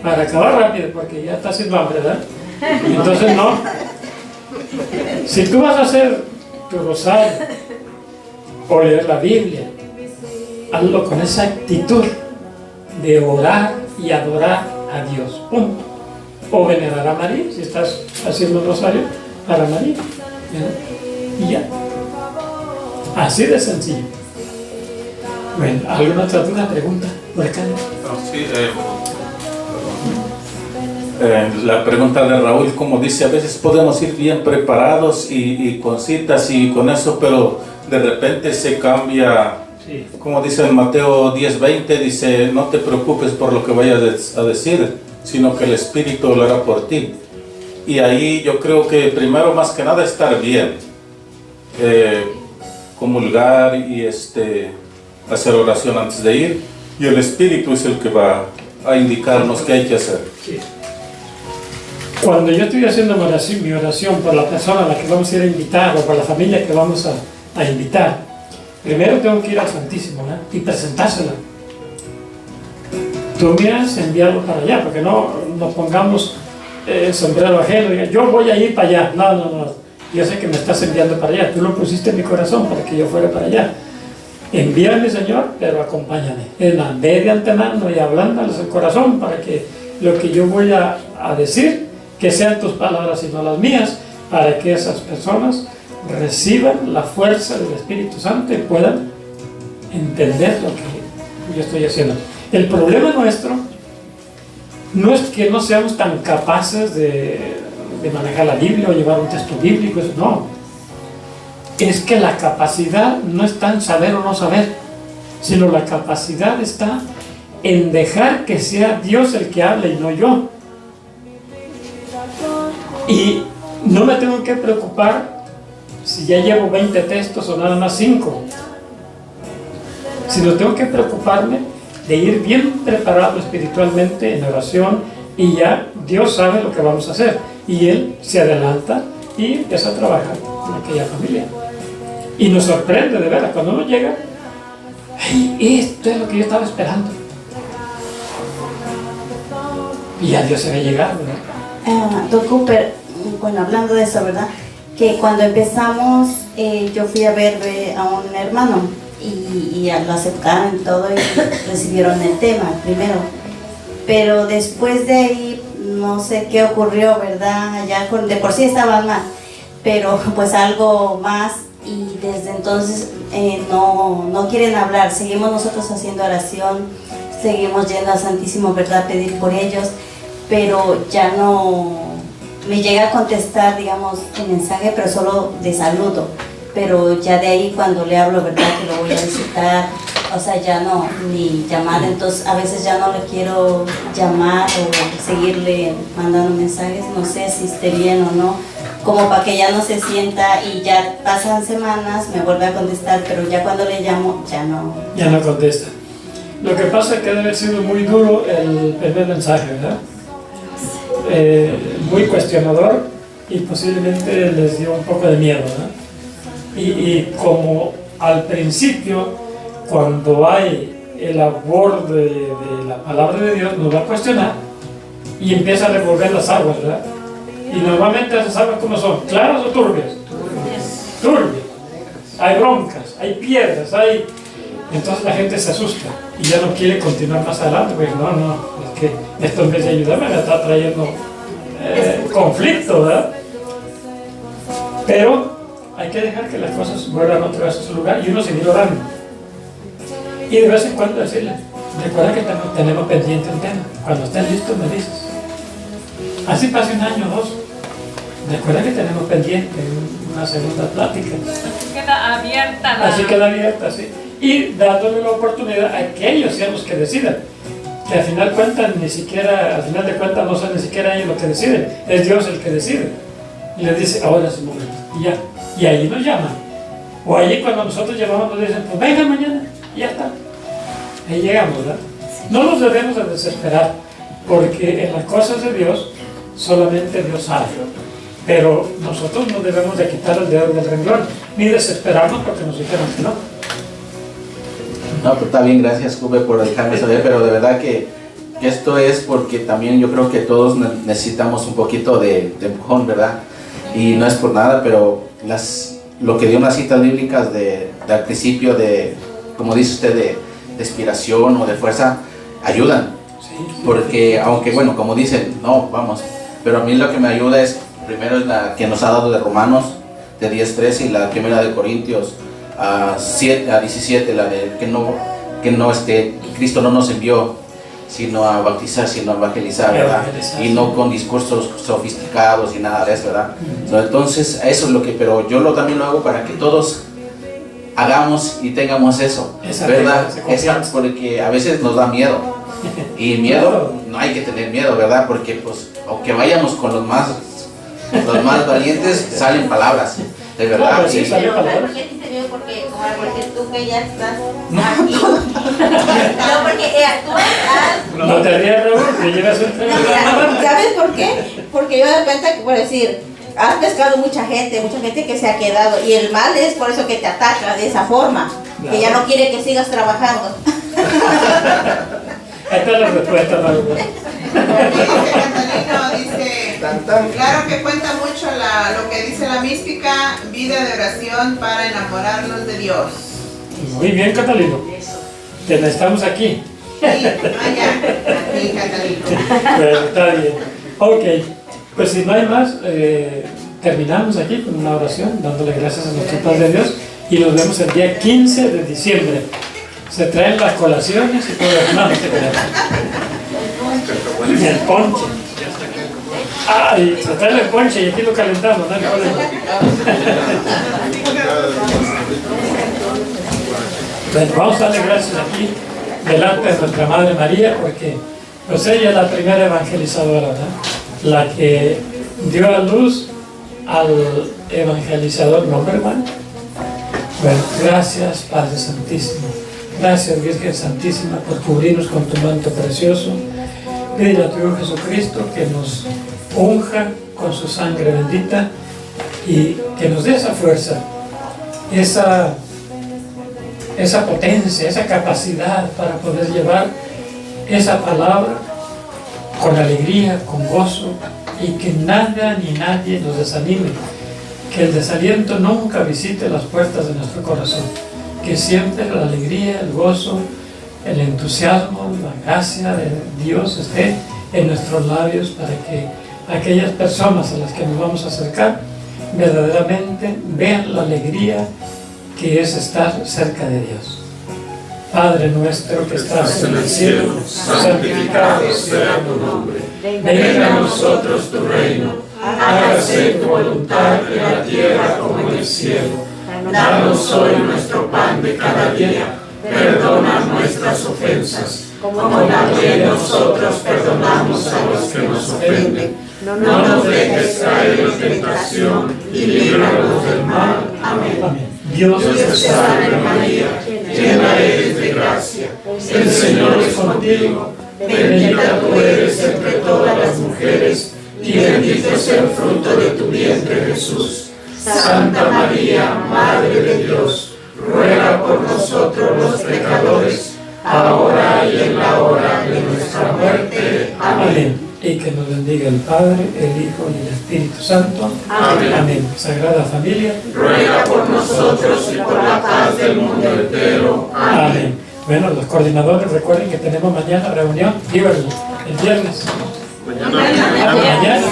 Para acabar rápido, porque ya está sin hambre, ¿verdad? Entonces no. Si tú vas a hacer tu rosario o leer la Biblia, hazlo con esa actitud de orar y adorar a Dios. Punto. O venerar a María, si estás haciendo un rosario para María. ¿Ya? Y ya. Así de sencillo. Bueno, ¿alguna otra duda, pregunta? Por acá. Sí, la pregunta de Raúl, como dice, a veces podemos ir bien preparados y con citas y con eso, pero de repente se cambia, sí. Como dice en Mateo 10:20, dice, no te preocupes por lo que vayas a decir, sino que el Espíritu lo hará por ti. Y ahí yo creo que primero, más que nada, estar bien, comulgar y hacer oración antes de ir, y el Espíritu es el que va a indicarnos qué hay que hacer. Sí. Cuando yo estoy haciendo mi oración por la persona a la que vamos a ir a invitar o por la familia que vamos a invitar, primero tengo que ir al Santísimo, ¿no? Y presentársela. Tú me has enviado para allá, porque no nos pongamos sombrero ajeno y diga, yo voy a ir para allá. No. Yo sé que me estás enviando para allá. Tú lo pusiste en mi corazón para que yo fuera para allá. Envíame, Señor, pero acompáñame. En la vez de antemano y hablándoles el corazón para que lo que yo voy a decir, que sean tus palabras y no las mías, para que esas personas reciban la fuerza del Espíritu Santo y puedan entender lo que yo estoy haciendo. El problema nuestro no es que no seamos tan capaces de manejar la Biblia o llevar un texto bíblico, eso no. Es que la capacidad no está en saber o no saber, sino la capacidad está en dejar que sea Dios el que hable y no yo. Y no me tengo que preocupar si ya llevo 20 textos o nada más 5, sino tengo que preocuparme de ir bien preparado espiritualmente en oración, y ya Dios sabe lo que vamos a hacer y Él se adelanta y empieza a trabajar con aquella familia y nos sorprende de veras cuando uno llega. ¡Ay, esto es lo que yo estaba esperando! Y ya Dios se ve llegar, ¿verdad? Don Cooper, bueno, hablando de eso, ¿verdad? Que cuando empezamos, yo fui a ver a un hermano y lo aceptaron y todo y recibieron el tema primero. Pero después de ahí, no sé qué ocurrió, ¿verdad? Ya de por sí estaban mal, pero pues algo más, y desde entonces no quieren hablar. Seguimos nosotros haciendo oración, seguimos yendo al Santísimo, ¿verdad? Pedir por ellos, pero ya no me llega a contestar, digamos, el mensaje, pero solo de saludo. Pero ya de ahí cuando le hablo, ¿verdad? Que lo voy a visitar, o sea, ya no, ni llamada. Entonces a veces ya no le quiero llamar o seguirle mandando mensajes, no sé si esté bien o no, como para que ya no se sienta, y ya pasan semanas, me vuelve a contestar, pero ya cuando le llamo, ya no. Ya no contesta. Lo que pasa es que debe haber sido muy duro el primer mensaje, ¿verdad? Muy cuestionador, y posiblemente les dio un poco de miedo, ¿verdad? Y como al principio, cuando hay el amor de la palabra de Dios, nos va a cuestionar y empieza a revolver las aguas, ¿verdad? Y normalmente esas aguas, ¿cómo son? ¿Claras o turbias? Turbias. Hay broncas, hay piedras, entonces la gente se asusta y ya no quiere continuar más adelante, porque no, es que esto en vez de ayudarme me está trayendo conflicto, ¿verdad? Pero hay que dejar que las cosas vuelvan otra vez a su lugar y uno seguir orando. Y de vez en cuando decirle, recuerda que tenemos pendiente un tema, cuando estés listo me dices. Así pase un año o dos, recuerda que tenemos pendiente una segunda plática. Así queda abierta Así queda abierta, sí. Y dándole la oportunidad a que ellos sean los que decidan. Que al final de cuentas no son ni siquiera ellos los que deciden, es Dios el que decide. Y les dice, ahora es el momento, y ya. Y ahí nos llaman. O allí cuando nosotros llamamos nos dicen, pues venga mañana, y ya está. Ahí llegamos, ¿verdad? No nos debemos de desesperar, porque en las cosas de Dios solamente Dios sabe. Pero nosotros no debemos de quitar el dedo del renglón, ni desesperarnos porque nos dijeron que no. No, pero está bien, gracias, Cube, por dejarme saber, pero de verdad que esto es porque también yo creo que todos necesitamos un poquito de empujón, ¿verdad? Y no es por nada, pero lo que dio unas citas bíblicas al principio como dice usted, de inspiración o de fuerza, ayudan. Porque, aunque bueno, como dicen, no, vamos, pero a mí lo que me ayuda es, primero es la que nos ha dado de Romanos, de 10:13, y la primera de Corintios 7-17, la de que Cristo no nos envió sino a bautizar, sino a evangelizar, ¿verdad? Y no con discursos sofisticados y nada de eso, ¿verdad? Entonces, eso es lo que, pero yo también lo hago para que todos hagamos y tengamos eso, ¿verdad? Porque a veces nos da miedo, y miedo, no hay que tener miedo, ¿verdad? Porque pues, aunque vayamos con los más valientes, salen palabras, de verdad. ¿Por qué dice miedo? Porque, porque tú que ya estás aquí. No, porque tú has... No te rías, Raúl, te llevas un... ¿Sabes por qué? Porque yo de cuenta que, por decir, has pescado mucha gente que se ha quedado, y el mal es por eso que te ataca de esa forma, que ya no quiere que sigas trabajando. Ahí está la respuesta, Raúl. Dice, claro que cuenta mucho lo que dice la mística, vida de oración para enamorarnos de Dios. Muy bien, Catalino. Te necesitamos aquí. Sí, aquí, Catalino. Bueno, está bien. Ok, pues si no hay más, terminamos aquí con una oración, dándole gracias a nuestro Padre Dios, y nos vemos el día 15 de diciembre. Se traen las colaciones y todo lo demás. Y el ponche. Y se trae el ponche y aquí lo calentamos, ¿no? Bueno, vamos a darle gracias aquí delante de nuestra Madre María, porque pues ella es la primera evangelizadora, ¿no? La que dio a luz al evangelizador number one. Bueno, gracias Padre Santísimo. Gracias Virgen Santísima por cubrirnos con tu manto precioso. Pídele a tu Hijo Jesucristo que nos unja con su sangre bendita y que nos dé esa fuerza, esa potencia, esa capacidad para poder llevar esa palabra con alegría, con gozo, y que nada ni nadie nos desanime, que el desaliento nunca visite las puertas de nuestro corazón, que siempre la alegría, el gozo, el entusiasmo, la gracia de Dios esté en nuestros labios, para que aquellas personas a las que nos vamos a acercar verdaderamente vean la alegría que es estar cerca de Dios. Padre nuestro que estás en el cielo, santificado sea tu nombre. Venga a nosotros tu reino. Hágase tu voluntad en la tierra como en el cielo. Danos hoy nuestro pan de cada día. Perdona nuestras ofensas, como también nosotros perdonamos a los que nos ofenden. No nos dejes caer en tentación y líbranos del mal. Amén. Dios te salve María, llena eres de gracia. El Señor es contigo. Bendita tú eres entre todas las mujeres, y bendito es el fruto de tu vientre Jesús. Santa María, Madre de Dios, ruega por nosotros los pecadores, ahora y en la hora de nuestra muerte. Amén. Y que nos bendiga el Padre, el Hijo y el Espíritu Santo. Amén. Amén. Sagrada Familia, ruega por nosotros y por la paz del mundo entero. Amén. Bueno, los coordinadores, recuerden que tenemos mañana reunión, digo el viernes. Mañana.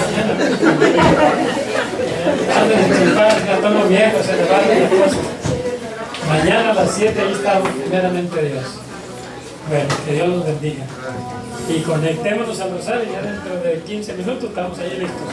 Antes de triunfar, ya estamos viejos, se levantan las cosas. Mañana a las 7 ahí estamos, primeramente Dios. Bueno, que Dios los bendiga. Y conectémonos al rosario, ya dentro de 15 minutos estamos ahí listos.